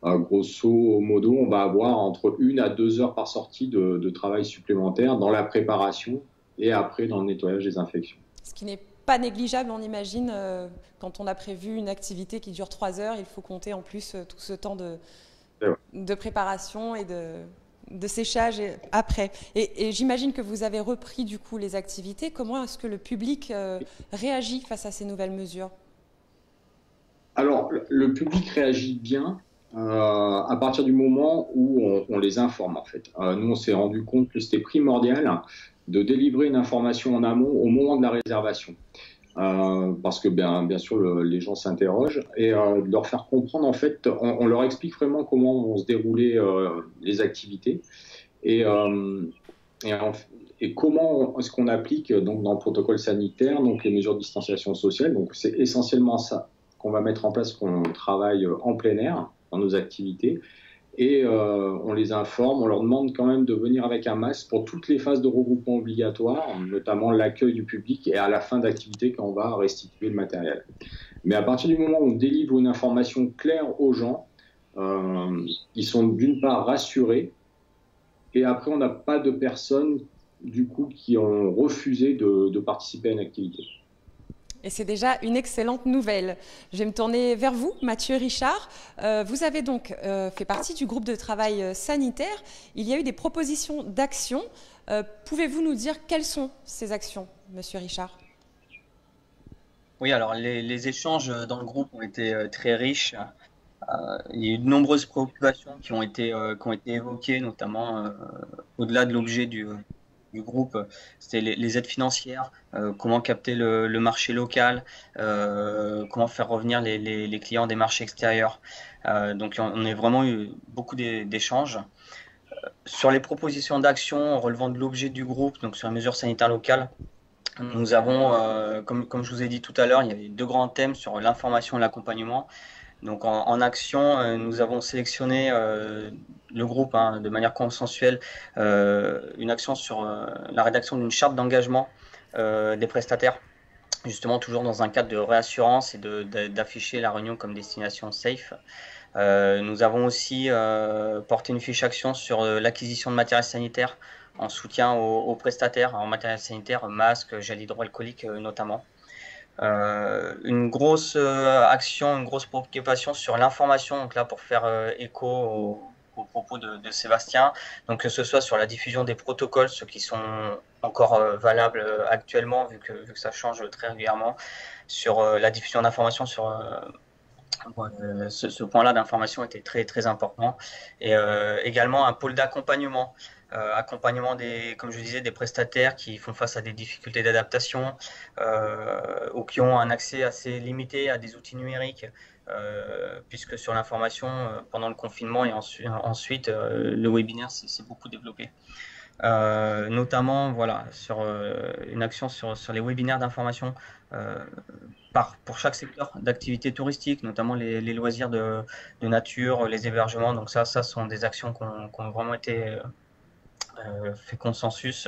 [SPEAKER 8] grosso modo, on va avoir entre 1 à 2 heures par sortie de travail supplémentaire dans la préparation et après dans le nettoyage des infections.
[SPEAKER 2] Ce qui n'est pas négligeable, on imagine, quand on a prévu une activité qui dure 3 heures, il faut compter en plus tout ce temps de préparation et de séchage après. Et j'imagine que vous avez repris du coup les activités. Comment est-ce que le public réagit face à ces nouvelles mesures?
[SPEAKER 8] Alors, le public réagit bien à partir du moment où on les informe, en fait. Nous, on s'est rendu compte que c'était primordial de délivrer une information en amont au moment de la réservation. Parce que bien sûr les gens s'interrogent et de leur faire comprendre, en fait, on leur explique vraiment comment vont se dérouler les activités et comment est-ce qu'on applique donc dans le protocole sanitaire donc les mesures de distanciation sociale. Donc c'est essentiellement ça qu'on va mettre en place, qu'on travaille en plein air dans nos activités. Et on les informe, on leur demande quand même de venir avec un masque pour toutes les phases de regroupement obligatoire, notamment l'accueil du public et à la fin d'activité quand on va restituer le matériel. Mais à partir du moment où on délivre une information claire aux gens, ils sont d'une part rassurés et après on n'a pas de personnes du coup qui ont refusé de participer à une activité.
[SPEAKER 2] Et c'est déjà une excellente nouvelle. Je vais me tourner vers vous, Mathieu Richard. Vous avez donc fait partie du groupe de travail sanitaire. Il y a eu des propositions d'actions. Pouvez-vous nous dire quelles sont ces actions, Monsieur Richard?
[SPEAKER 9] Oui, alors les échanges dans le groupe ont été très riches. Il y a eu de nombreuses préoccupations qui ont été évoquées, notamment au-delà de l'objet du groupe, c'était les aides financières, comment capter le marché local, comment faire revenir les clients des marchés extérieurs. Donc on a vraiment eu beaucoup d'échanges. Sur les propositions d'action relevant de l'objet du groupe, donc sur les mesures sanitaires locales, nous avons, comme je vous ai dit tout à l'heure, il y avait deux grands thèmes sur l'information et l'accompagnement. Donc en action, nous avons sélectionné le groupe de manière consensuelle une action sur la rédaction d'une charte d'engagement des prestataires, justement toujours dans un cadre de réassurance et d'afficher la Réunion comme destination safe. Nous avons aussi porté une fiche action sur l'acquisition de matériel sanitaire en soutien aux prestataires en matériel sanitaire, masques, gel hydroalcoolique notamment. Une grosse action, une grosse préoccupation sur l'information, donc là pour faire écho aux propos de Sébastien, donc que ce soit sur la diffusion des protocoles, ceux qui sont encore valables actuellement vu que ça change très régulièrement, sur la diffusion d'informations sur ce point-là d'information était très très important, et également un pôle d'accompagnement. Accompagnement comme je disais, des prestataires qui font face à des difficultés d'adaptation ou qui ont un accès assez limité à des outils numériques, puisque sur l'information, pendant le confinement et ensuite le webinaire s'est beaucoup développé. Notamment voilà, sur une action sur les webinaires d'information pour chaque secteur d'activité touristique, notamment les loisirs de nature, les hébergements. Donc ça sont des actions qui ont vraiment été fait consensus,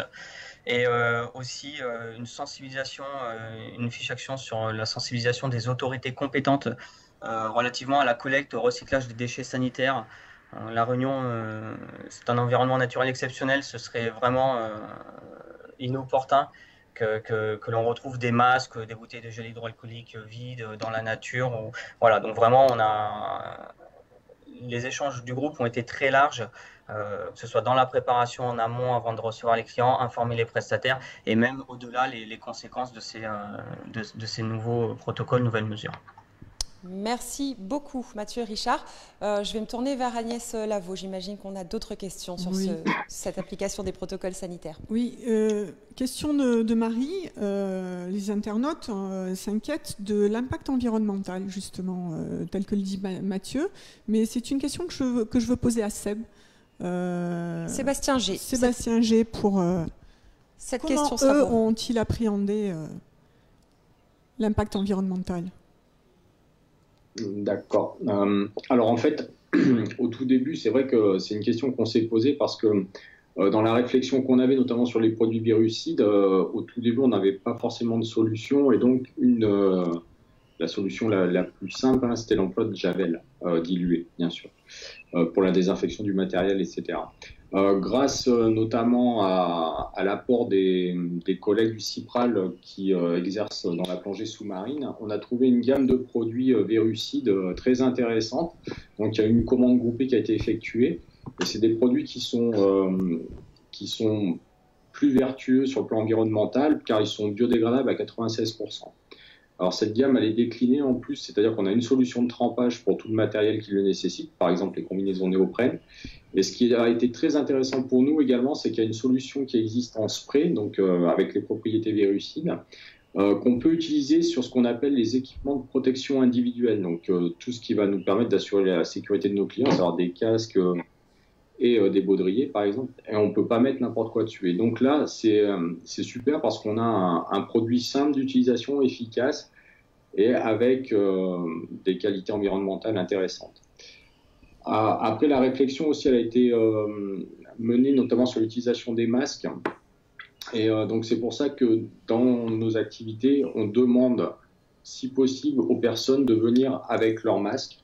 [SPEAKER 9] et aussi une sensibilisation, une fiche action sur la sensibilisation des autorités compétentes relativement à la collecte, au recyclage des déchets sanitaires. La Réunion, c'est un environnement naturel exceptionnel, ce serait vraiment inopportun que l'on retrouve des masques, des bouteilles de gel hydroalcoolique vides dans la nature. Voilà, donc vraiment les échanges du groupe ont été très larges, que ce soit dans la préparation en amont avant de recevoir les clients, informer les prestataires et même au-delà les conséquences de ces nouveaux protocoles, nouvelles mesures.
[SPEAKER 2] Merci beaucoup Mathieu Richard. Je vais me tourner vers Agnès Lavaux. J'imagine qu'on a d'autres questions sur cette application des protocoles sanitaires.
[SPEAKER 1] Oui, question de Marie. Les internautes s'inquiètent de l'impact environnemental, justement, tel que le dit Mathieu. Mais c'est une question que je veux poser à Seb.
[SPEAKER 2] Sébastien G.
[SPEAKER 1] Sébastien G pour...
[SPEAKER 2] cette
[SPEAKER 1] comment
[SPEAKER 2] question
[SPEAKER 1] eux ont-ils appréhendé l'impact environnemental ?
[SPEAKER 8] D'accord. Alors en fait, au tout début, c'est vrai que c'est une question qu'on s'est posée parce que dans la réflexion qu'on avait, notamment sur les produits virucides, au tout début, on n'avait pas forcément de solution. Et donc, la solution la plus simple, c'était l'emploi de javel dilué, bien sûr, pour la désinfection du matériel, etc. Grâce notamment à l'apport des collègues du CIPRAL qui exercent dans la plongée sous-marine, on a trouvé une gamme de produits virucides très intéressante. Donc il y a une commande groupée qui a été effectuée Et c'est des produits qui sont plus vertueux sur le plan environnemental, car ils sont biodégradables à 96%. Alors cette gamme, elle est déclinée en plus, c'est-à-dire qu'on a une solution de trempage pour tout le matériel qui le nécessite, par exemple les combinaisons néoprène. Et ce qui a été très intéressant pour nous également, c'est qu'il y a une solution qui existe en spray, donc avec les propriétés virucides, qu'on peut utiliser sur ce qu'on appelle les équipements de protection individuelle, donc tout ce qui va nous permettre d'assurer la sécurité de nos clients, c'est-à-dire des casques et des baudriers par exemple, et on ne peut pas mettre n'importe quoi dessus. Et donc là, c'est super parce qu'on a un produit simple d'utilisation, efficace, et avec des qualités environnementales intéressantes. Après, la réflexion aussi, elle a été menée notamment sur l'utilisation des masques. Et donc, c'est pour ça que dans nos activités, on demande, si possible, aux personnes de venir avec leur masque.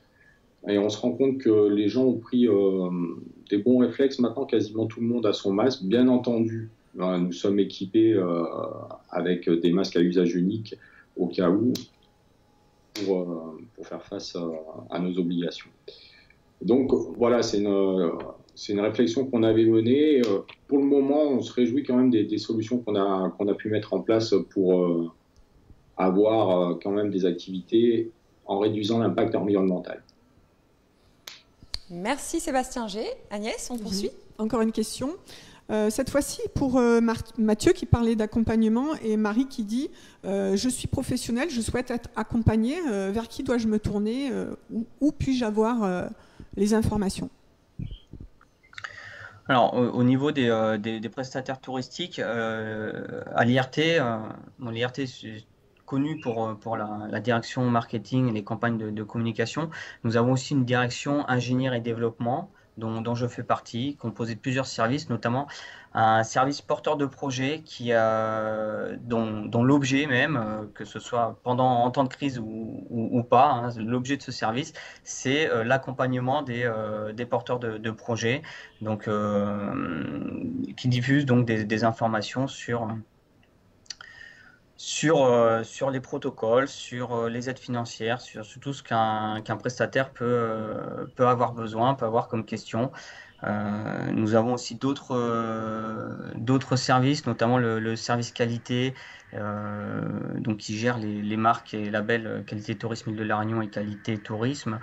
[SPEAKER 8] Et on se rend compte que les gens ont pris des bons réflexes. Maintenant, quasiment tout le monde a son masque. Bien entendu, nous sommes équipés avec des masques à usage unique au cas où, pour faire face à nos obligations. Donc voilà, c'est une réflexion qu'on avait menée. Pour le moment, on se réjouit quand même des solutions qu'on a pu mettre en place pour avoir quand même des activités en réduisant l'impact environnemental.
[SPEAKER 2] Merci Sébastien G. Agnès, on poursuit.
[SPEAKER 1] Encore une question. Cette fois-ci, pour Mathieu qui parlait d'accompagnement et Marie qui dit je suis professionnelle, je souhaite être accompagnée, vers qui dois-je me tourner, où puis-je avoir les informations?
[SPEAKER 9] Alors, au niveau des prestataires touristiques, à l'IRT, l'IRT est connu pour la direction marketing et les campagnes de communication. Nous avons aussi une direction ingénieur et développement, dont je fais partie, composée de plusieurs services, notamment un service porteur de projet dont l'objet même, que ce soit en temps de crise ou pas, hein, l'objet de ce service, c'est l'accompagnement des porteurs de projets, donc, qui diffusent donc des informations sur les protocoles, sur les aides financières, sur tout ce qu'un prestataire peut avoir besoin, peut avoir comme question. Nous avons aussi d'autres services, notamment le service qualité, donc qui gère les marques et labels Qualité Tourisme Île de la Réunion et Qualité Tourisme,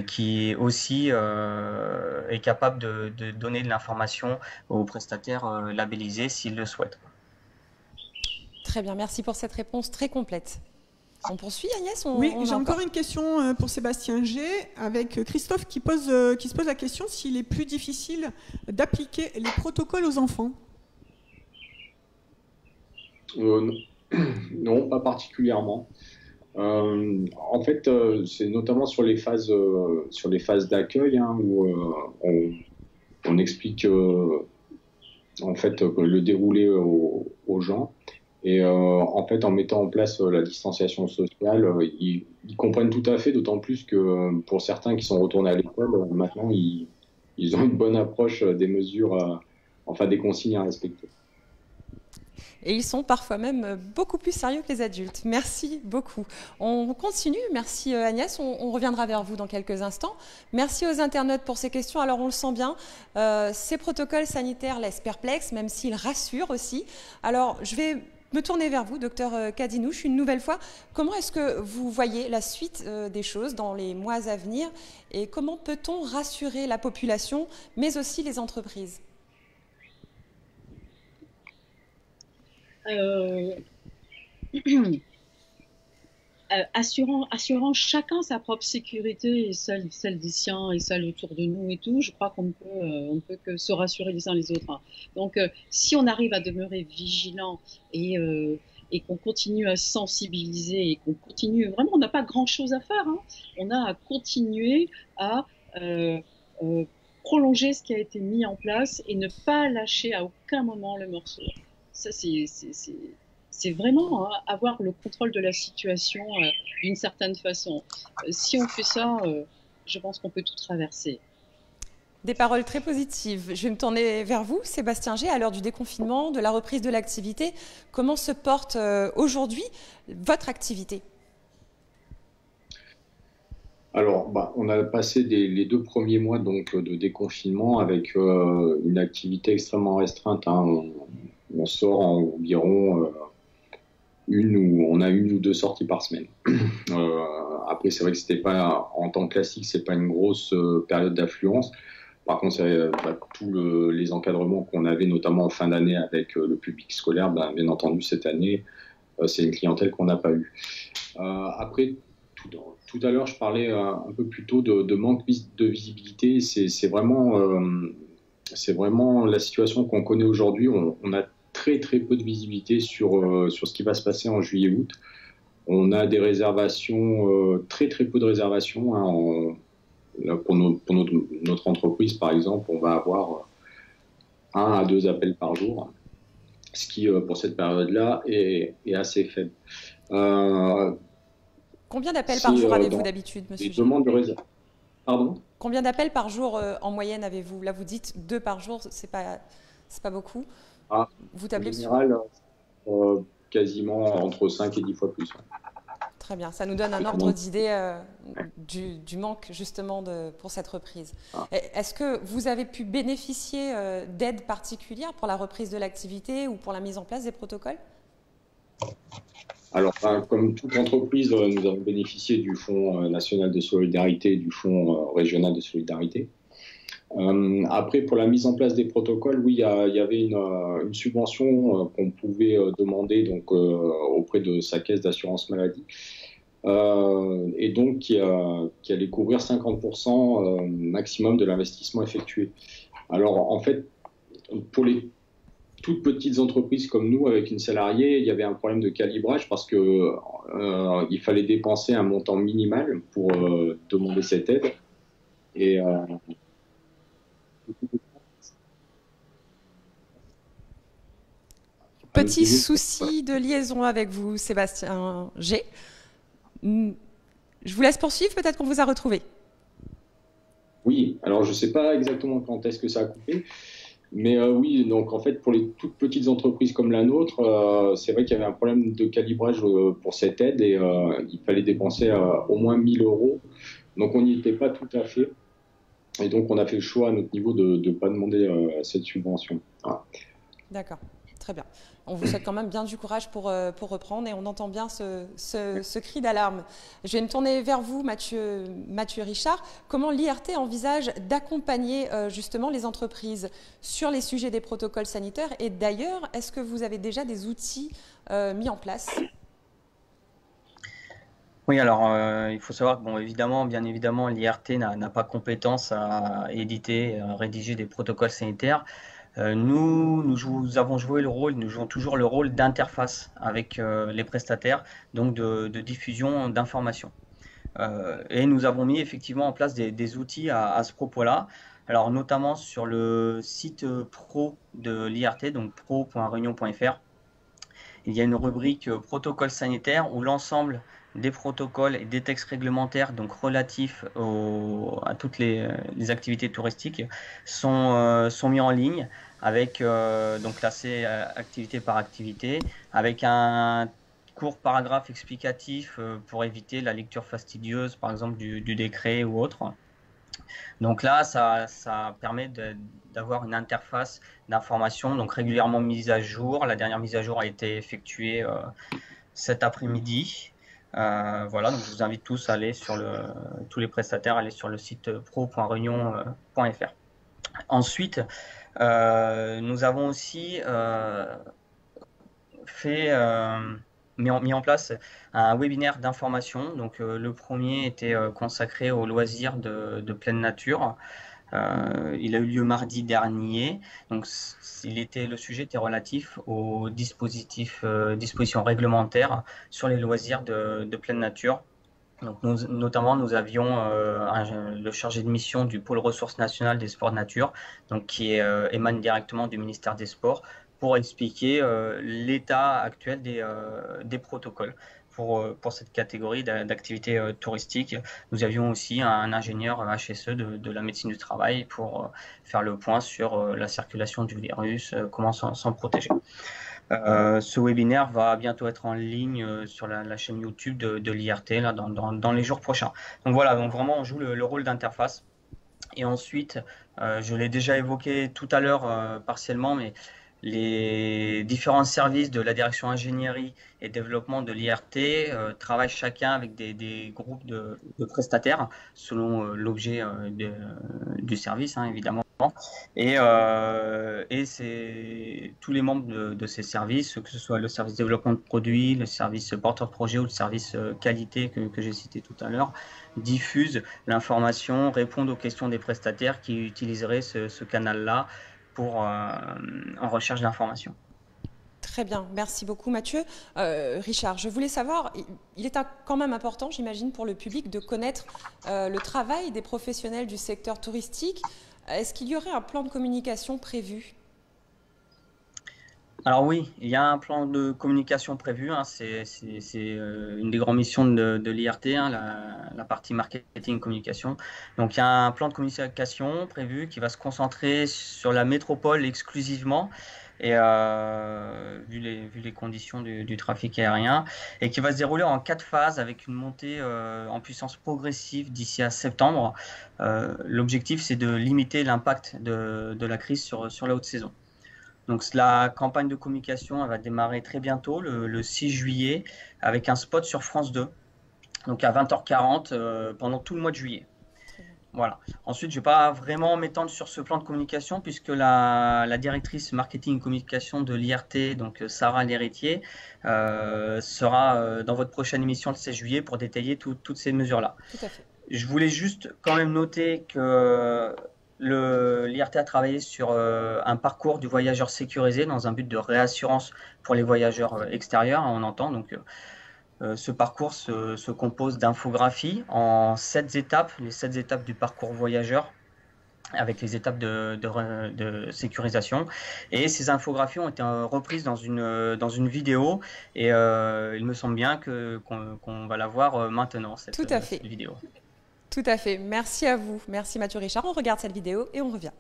[SPEAKER 9] qui aussi est capable de donner de l'information aux prestataires labellisés s'ils le souhaitent.
[SPEAKER 2] Très bien, merci pour cette réponse très complète. On poursuit, Agnès?
[SPEAKER 1] Oui, j'ai encore une question pour Sébastien G, avec Christophe qui se pose la question s'il est plus difficile d'appliquer les protocoles aux enfants.
[SPEAKER 8] Non, pas particulièrement. En fait, c'est notamment sur les phases d'accueil, hein, où on explique en fait le déroulé aux gens. Et en fait, en mettant en place la distanciation sociale, ils comprennent tout à fait, d'autant plus que pour certains qui sont retournés à l'école, maintenant, ils ont une bonne approche des mesures, enfin des consignes à respecter.
[SPEAKER 2] Et ils sont parfois même beaucoup plus sérieux que les adultes. Merci beaucoup. On continue. Merci Agnès. On reviendra vers vous dans quelques instants. Merci aux internautes pour ces questions. Alors on le sent bien, ces protocoles sanitaires laissent perplexe, même s'ils rassurent aussi. Alors je vais me tourner vers vous, docteur Kadinouche, une nouvelle fois. Comment est-ce que vous voyez la suite des choses dans les mois à venir et comment peut-on rassurer la population, mais aussi les entreprises?
[SPEAKER 7] Assurant chacun sa propre sécurité et celle des siens et celle autour de nous et tout, je crois qu'on ne peut que se rassurer les uns les autres, hein. Donc, si on arrive à demeurer vigilant et qu'on continue à sensibiliser et qu'on continue, vraiment, on n'a pas grand-chose à faire, hein. On a à continuer à prolonger ce qui a été mis en place et ne pas lâcher à aucun moment le morceau. Ça, c'est vraiment avoir le contrôle de la situation d'une certaine façon. Si on fait ça, je pense qu'on peut tout traverser.
[SPEAKER 2] Des paroles très positives. Je vais me tourner vers vous, Sébastien G. À l'heure du déconfinement, de la reprise de l'activité, comment se porte aujourd'hui votre activité?
[SPEAKER 8] Alors, on a passé les 2 premiers mois donc, de déconfinement avec une activité extrêmement restreinte, hein. On sort environ on a 1 ou 2 sorties par semaine. Après, c'est vrai que c'était pas en temps classique, c'est pas une grosse période d'affluence. Par contre, tous les encadrements qu'on avait, notamment en fin d'année avec le public scolaire, bien entendu, cette année, c'est une clientèle qu'on n'a pas eue. Après, tout à l'heure, je parlais un peu plus tôt de manque de visibilité. C'est vraiment la situation qu'on connaît aujourd'hui. On a très très peu de visibilité sur ce qui va se passer en juillet-août. On a des réservations, très très peu de réservations, hein. Là, pour notre entreprise, par exemple, on va avoir 1 à 2 appels par jour, ce qui, pour cette période-là, est assez faible.
[SPEAKER 2] Combien d'appels par jour avez-vous d'habitude, monsieur G?
[SPEAKER 8] Demandes de réservation. Pardon?
[SPEAKER 2] Combien d'appels par jour en moyenne avez-vous? Là, vous dites 2 par jour, c'est pas beaucoup. Vous tablez
[SPEAKER 8] en général, quasiment entre 5 et 10 fois plus.
[SPEAKER 2] Très bien, ça nous donne un ordre d'idée du manque justement pour cette reprise. Est-ce que vous avez pu bénéficier d'aides particulières pour la reprise de l'activité ou pour la mise en place des protocoles?
[SPEAKER 8] Alors, comme toute entreprise, nous avons bénéficié du Fonds national de solidarité et du Fonds régional de solidarité. Après, pour la mise en place des protocoles, oui, il y avait une subvention qu'on pouvait demander donc, auprès de sa caisse d'assurance maladie, et donc qui allait couvrir 50% maximum de l'investissement effectué. Alors, en fait, pour les toutes petites entreprises comme nous, avec une salariée, il y avait un problème de calibrage parce que il fallait dépenser un montant minimal pour demander cette aide. Et
[SPEAKER 2] petit souci de liaison avec vous, Sébastien G. Je vous laisse poursuivre, peut-être qu'on vous a retrouvé.
[SPEAKER 8] Oui, alors je ne sais pas exactement quand est-ce que ça a coupé, mais oui, donc en fait pour les toutes petites entreprises comme la nôtre, c'est vrai qu'il y avait un problème de calibrage pour cette aide et il fallait dépenser au moins 1 000 €. Donc on n'y était pas tout à fait. Et donc, on a fait le choix à notre niveau de ne pas demander cette subvention. Voilà.
[SPEAKER 2] D'accord, très bien. On vous souhaite quand même bien du courage pour reprendre et on entend bien ce cri d'alarme. Je vais me tourner vers vous, Mathieu Richard. Comment l'IRT envisage d'accompagner justement les entreprises sur les sujets des protocoles sanitaires? Et d'ailleurs, est-ce que vous avez déjà des outils mis en place?
[SPEAKER 9] Oui, alors il faut savoir que bien évidemment, l'IRT n'a pas compétence à éditer, à rédiger des protocoles sanitaires. Nous jouons toujours le rôle d'interface avec les prestataires, donc de diffusion d'informations. Et nous avons mis effectivement en place des outils à ce propos-là. Alors notamment sur le site pro de l'IRT, donc pro.reunion.fr, il y a une rubrique protocole sanitaire où l'ensemble des protocoles et des textes réglementaires donc relatifs à toutes les activités touristiques sont mis en ligne avec donc classés activité par activité avec un court paragraphe explicatif pour éviter la lecture fastidieuse par exemple du décret ou autre. Donc là, ça permet d'avoir une interface d'information donc régulièrement mise à jour. La dernière mise à jour a été effectuée cet après-midi. Voilà, donc je vous invite tous à aller tous les prestataires, à aller sur le site pro.reunion.fr. Ensuite, nous avons aussi mis en place un webinaire d'information. Donc le premier était consacré aux loisirs de pleine nature. Il a eu lieu mardi dernier. Donc le sujet était relatif aux dispositions réglementaires sur les loisirs de pleine nature. Donc notamment, nous avions le chargé de mission du pôle ressources nationales des sports de nature, donc qui émane directement du ministère des Sports, pour expliquer l'état actuel des protocoles pour cette catégorie d'activités touristiques. Nous avions aussi un ingénieur HSE de la médecine du travail pour faire le point sur la circulation du virus, comment s'en protéger. Ce webinaire va bientôt être en ligne sur la chaîne YouTube de l'IRT là, dans les jours prochains. Donc voilà, donc vraiment on joue le rôle d'interface. Et ensuite, je l'ai déjà évoqué tout à l'heure partiellement, mais les différents services de la direction ingénierie et développement de l'IRT travaillent chacun avec des groupes de prestataires selon l'objet du service, hein, évidemment. Et c'est tous les membres de ces services, que ce soit le service développement de produits, le service porteur de projet ou le service qualité que j'ai cité tout à l'heure, diffusent l'information, répondent aux questions des prestataires qui utiliseraient ce canal-là en recherche d'informations.
[SPEAKER 2] Très bien, merci beaucoup Mathieu. Richard, je voulais savoir, il est quand même important, j'imagine, pour le public de connaître le travail des professionnels du secteur touristique. Est-ce qu'il y aurait un plan de communication prévu ?
[SPEAKER 9] Alors oui, il y a un plan de communication prévu, hein, c'est une des grandes missions de l'IRT, hein, la partie marketing communication. Donc il y a un plan de communication prévu qui va se concentrer sur la métropole exclusivement, et vu les conditions du trafic aérien, et qui va se dérouler en 4 phases avec une montée en puissance progressive d'ici à septembre. L'objectif, c'est de limiter l'impact de la crise sur la haute saison. Donc la campagne de communication, elle va démarrer très bientôt, le 6 juillet, avec un spot sur France 2, donc à 20h40 pendant tout le mois de juillet. Voilà. Ensuite, je ne vais pas vraiment m'étendre sur ce plan de communication puisque la directrice marketing et communication de l'IRT, donc Sarah Lhéritier, sera dans votre prochaine émission le 16 juillet pour détailler toutes ces mesures-là.
[SPEAKER 2] Tout à fait.
[SPEAKER 9] Je voulais juste quand même noter que l'IRT a travaillé sur un parcours du voyageur sécurisé dans un but de réassurance pour les voyageurs extérieurs, on entend. Donc, ce parcours se compose d'infographies en 7 étapes, les 7 étapes du parcours voyageur, avec les étapes de sécurisation. Et ces infographies ont été reprises dans une vidéo, et il me semble bien qu'on va la voir maintenant, cette vidéo.
[SPEAKER 2] Tout à fait. Merci à vous. Merci Mathieu Richard. On regarde cette vidéo et on revient.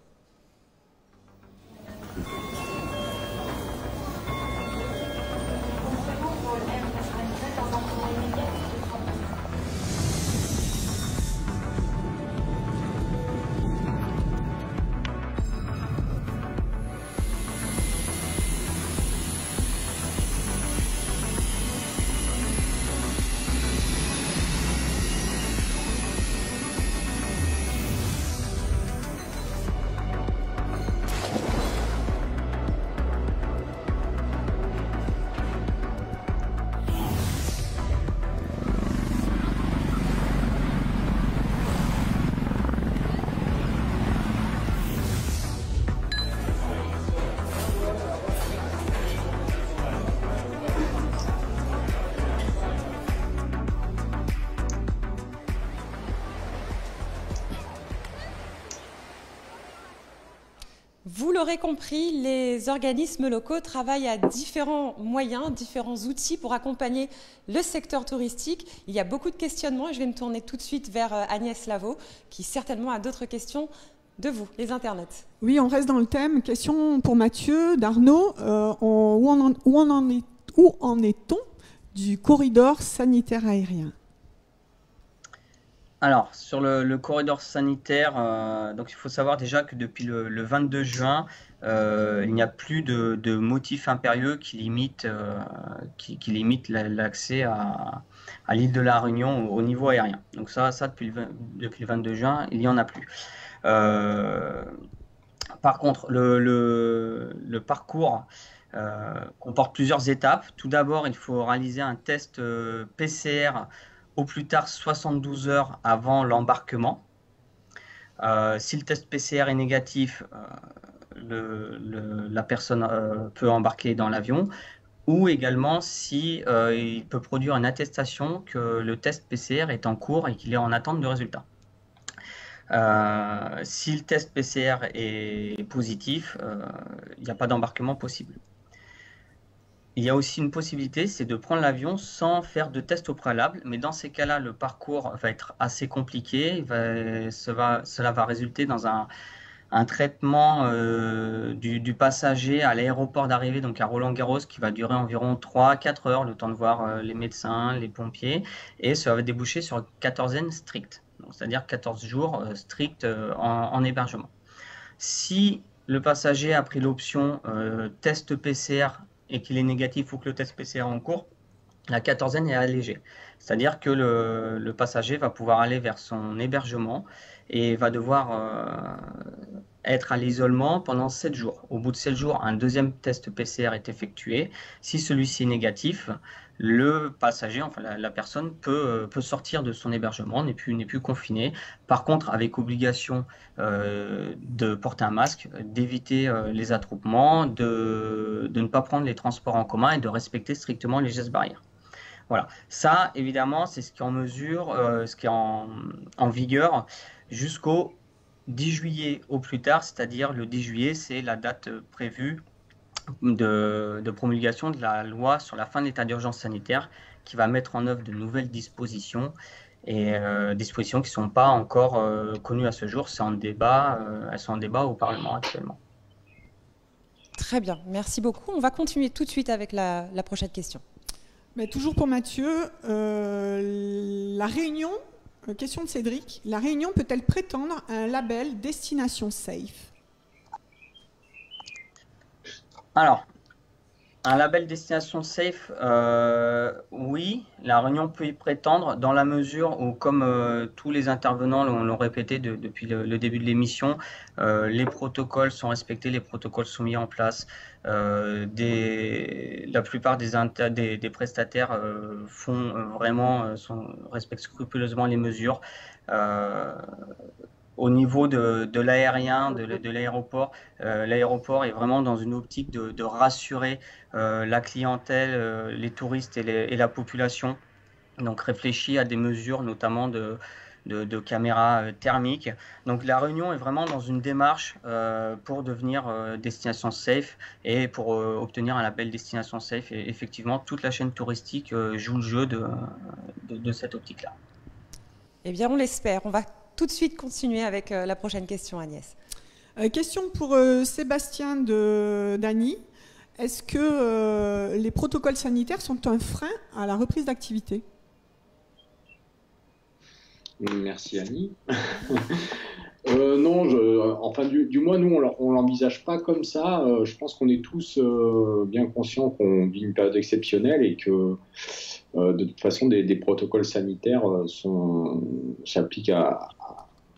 [SPEAKER 2] Vous l'aurez compris, les organismes locaux travaillent à différents moyens, différents outils pour accompagner le secteur touristique. Il y a beaucoup de questionnements et je vais me tourner tout de suite vers Agnès Lavaux, qui certainement a d'autres questions de vous, les internautes.
[SPEAKER 1] Oui, on reste dans le thème. Question pour Mathieu, d'Arnaud. Où en est-on du corridor sanitaire aérien ?
[SPEAKER 9] Alors, sur le corridor sanitaire, donc il faut savoir déjà que depuis le 22 juin, il n'y a plus de motif impérieux qui limite l'accès à l'île de la Réunion au niveau aérien. Donc ça depuis le 22 juin, il n'y en a plus. Par contre, le parcours comporte plusieurs étapes. Tout d'abord, il faut réaliser un test PCR au plus tard 72 heures avant l'embarquement. Si le test PCR est négatif, la personne peut embarquer dans l'avion, ou également si il peut produire une attestation que le test PCR est en cours et qu'il est en attente de résultat. Si le test PCR est positif, il n'y a pas d'embarquement possible. Il y a aussi une possibilité, c'est de prendre l'avion sans faire de test au préalable, mais dans ces cas-là, le parcours va être assez compliqué. Cela va résulter dans un traitement du passager à l'aéroport d'arrivée, donc à Roland-Garros, qui va durer environ 3-4 heures, le temps de voir les médecins, les pompiers, et ça va déboucher sur une quatorzaine stricte, c'est-à-dire 14 jours stricts en hébergement. Si le passager a pris l'option test PCR et qu'il est négatif ou que le test PCR est en cours, la quatorzaine est allégée. C'est-à-dire que le passager va pouvoir aller vers son hébergement et va devoir être à l'isolement pendant 7 jours. Au bout de 7 jours, un deuxième test PCR est effectué. Si celui-ci est négatif, le passager, enfin la personne peut sortir de son hébergement, n'est plus confiné. Par contre, avec obligation de porter un masque, d'éviter les attroupements, de ne pas prendre les transports en commun et de respecter strictement les gestes barrières. Voilà, ça évidemment c'est ce qui est en mesure, ce qui est en vigueur jusqu'au 10 juillet au plus tard, c'est-à-dire le 10 juillet, c'est la date prévue de promulgation de la loi sur la fin de l'état d'urgence sanitaire qui va mettre en œuvre de nouvelles dispositions et dispositions qui ne sont pas encore connues à ce jour. C'est en débat, elles sont en débat au Parlement actuellement.
[SPEAKER 2] Très bien, merci beaucoup. On va continuer tout de suite avec la prochaine question.
[SPEAKER 1] Mais toujours pour Mathieu, la Réunion, question de Cédric, la Réunion peut-elle prétendre à un label Destination Safe?
[SPEAKER 9] Alors, un label Destination Safe, oui, la Réunion peut y prétendre dans la mesure où, comme tous les intervenants l'ont répété depuis le début de l'émission, les protocoles sont respectés, les protocoles sont mis en place. La plupart des prestataires respectent scrupuleusement les mesures. Au niveau de l'aérien, de l'aéroport, l'aéroport est vraiment dans une optique de rassurer la clientèle, les touristes et la population. Donc réfléchit à des mesures notamment de caméras thermiques. Donc la Réunion est vraiment dans une démarche pour devenir destination safe et pour obtenir un label destination safe. Et effectivement, toute la chaîne touristique joue le jeu de cette optique-là.
[SPEAKER 2] Eh bien, on l'espère. On va tout de suite continuer avec la prochaine question, Agnès.
[SPEAKER 1] Question pour Sébastien d'Annie. Est-ce que les protocoles sanitaires sont un frein à la reprise d'activité?
[SPEAKER 8] Merci Annie. Non, enfin du moins nous on l'envisage pas comme ça. Je pense qu'on est tous bien conscients qu'on vit une période exceptionnelle et que de toute façon des protocoles sanitaires s'appliquent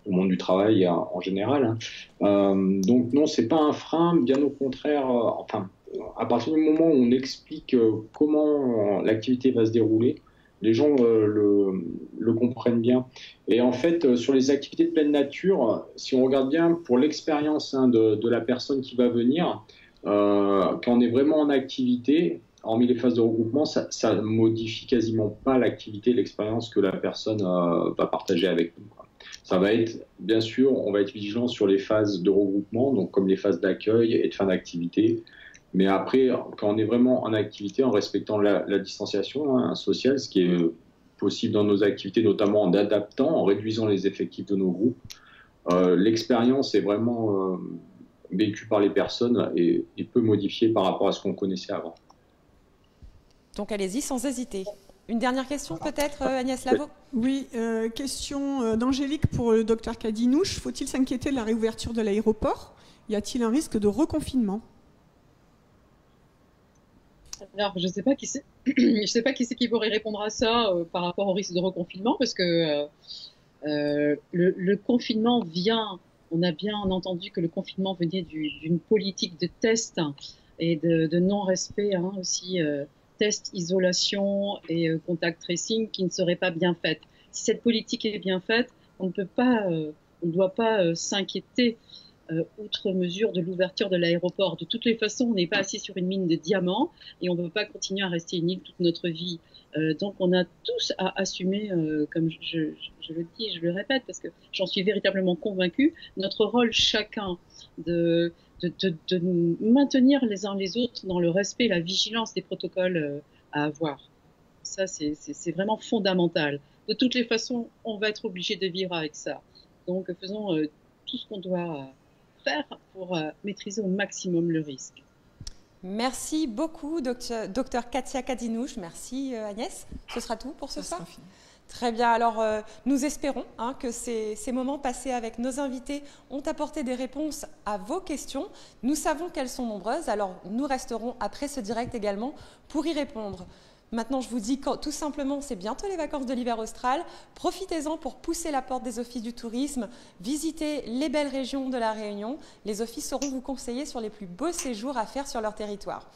[SPEAKER 8] au monde du travail en général. Donc non, c'est pas un frein, bien au contraire. Enfin, à partir du moment où on explique comment l'activité va se dérouler, les gens le comprennent bien. Et en fait, sur les activités de pleine nature, si on regarde bien pour l'expérience de la personne qui va venir, quand on est vraiment en activité, hormis les phases de regroupement, ça ne modifie quasiment pas l'activité, l'expérience que la personne va partager avec nous. Ça va être, bien sûr, on va être vigilant sur les phases de regroupement, donc comme les phases d'accueil et de fin d'activité. Mais après, quand on est vraiment en activité, en respectant la distanciation sociale, ce qui est possible dans nos activités, notamment en adaptant, en réduisant les effectifs de nos groupes, l'expérience est vraiment vécue par les personnes et peu modifiée par rapport à ce qu'on connaissait avant.
[SPEAKER 2] Donc allez-y sans hésiter. Une dernière question peut-être, Agnès Lavaux?
[SPEAKER 1] Oui, question d'Angélique pour le docteur Cadinouche. Faut-il s'inquiéter de la réouverture de l'aéroport? Y a-t-il un risque de reconfinement?
[SPEAKER 7] Alors, je ne sais pas qui c'est. Je sais pas qui c'est qui pourrait répondre à ça par rapport au risque de reconfinement, parce que le confinement vient. On a bien entendu que le confinement venait d'une politique de test et de non-respect aussi, test, isolation et contact tracing qui ne serait pas bien faite. Si cette politique est bien faite, on ne doit pas s'inquiéter outre mesure de l'ouverture de l'aéroport. De toutes les façons, on n'est pas assis sur une mine de diamants et on ne peut pas continuer à rester une île toute notre vie. Donc on a tous à assumer, comme je le dis et je le répète, parce que j'en suis véritablement convaincue, notre rôle chacun de maintenir les uns les autres dans le respect et la vigilance des protocoles à avoir. Ça, c'est vraiment fondamental. De toutes les façons, on va être obligé de vivre avec ça. Donc faisons tout ce qu'on doit faire pour maîtriser au maximum le risque.
[SPEAKER 2] Merci beaucoup, docteur Katia Kadinouche. Merci Agnès. Ce sera tout pour ce soir. Très bien, alors nous espérons que ces moments passés avec nos invités ont apporté des réponses à vos questions. Nous savons qu'elles sont nombreuses, alors nous resterons après ce direct également pour y répondre. Maintenant, je vous dis que tout simplement, c'est bientôt les vacances de l'hiver austral. Profitez-en pour pousser la porte des offices du tourisme, visiter les belles régions de la Réunion. Les offices sauront vous conseiller sur les plus beaux séjours à faire sur leur territoire.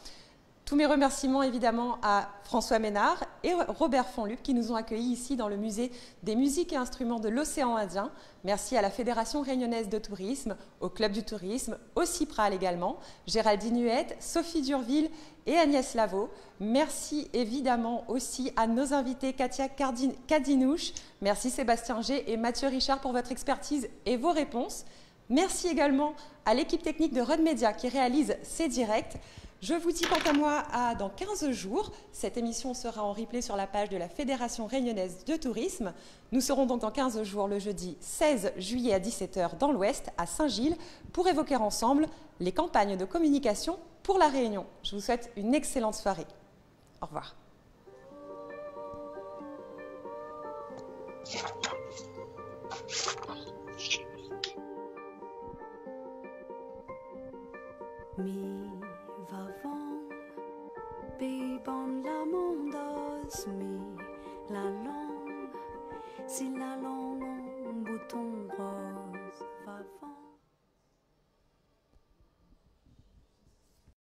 [SPEAKER 2] Tous mes remerciements évidemment à François Ménard et Robert Fonluc qui nous ont accueillis ici dans le musée des musiques et instruments de l'océan Indien. Merci à la Fédération réunionnaise de tourisme, au Club du tourisme, au CIPRAL également, Géraldine Huette, Sophie Durville et Agnès Lavaux. Merci évidemment aussi à nos invités Katia Kadinouche, merci Sébastien G et Mathieu Richard pour votre expertise et vos réponses. Merci également à l'équipe technique de Rod Media qui réalise ces directs. Je vous dis quant à moi à dans 15 jours. Cette émission sera en replay sur la page de la Fédération réunionnaise de tourisme. Nous serons donc dans 15 jours le jeudi 16 juillet à 17 h dans l'Ouest, à Saint-Gilles, pour évoquer ensemble les campagnes de communication pour la Réunion. Je vous souhaite une excellente soirée. Au revoir.
[SPEAKER 10] Mi vavon, bibon la mondos, mi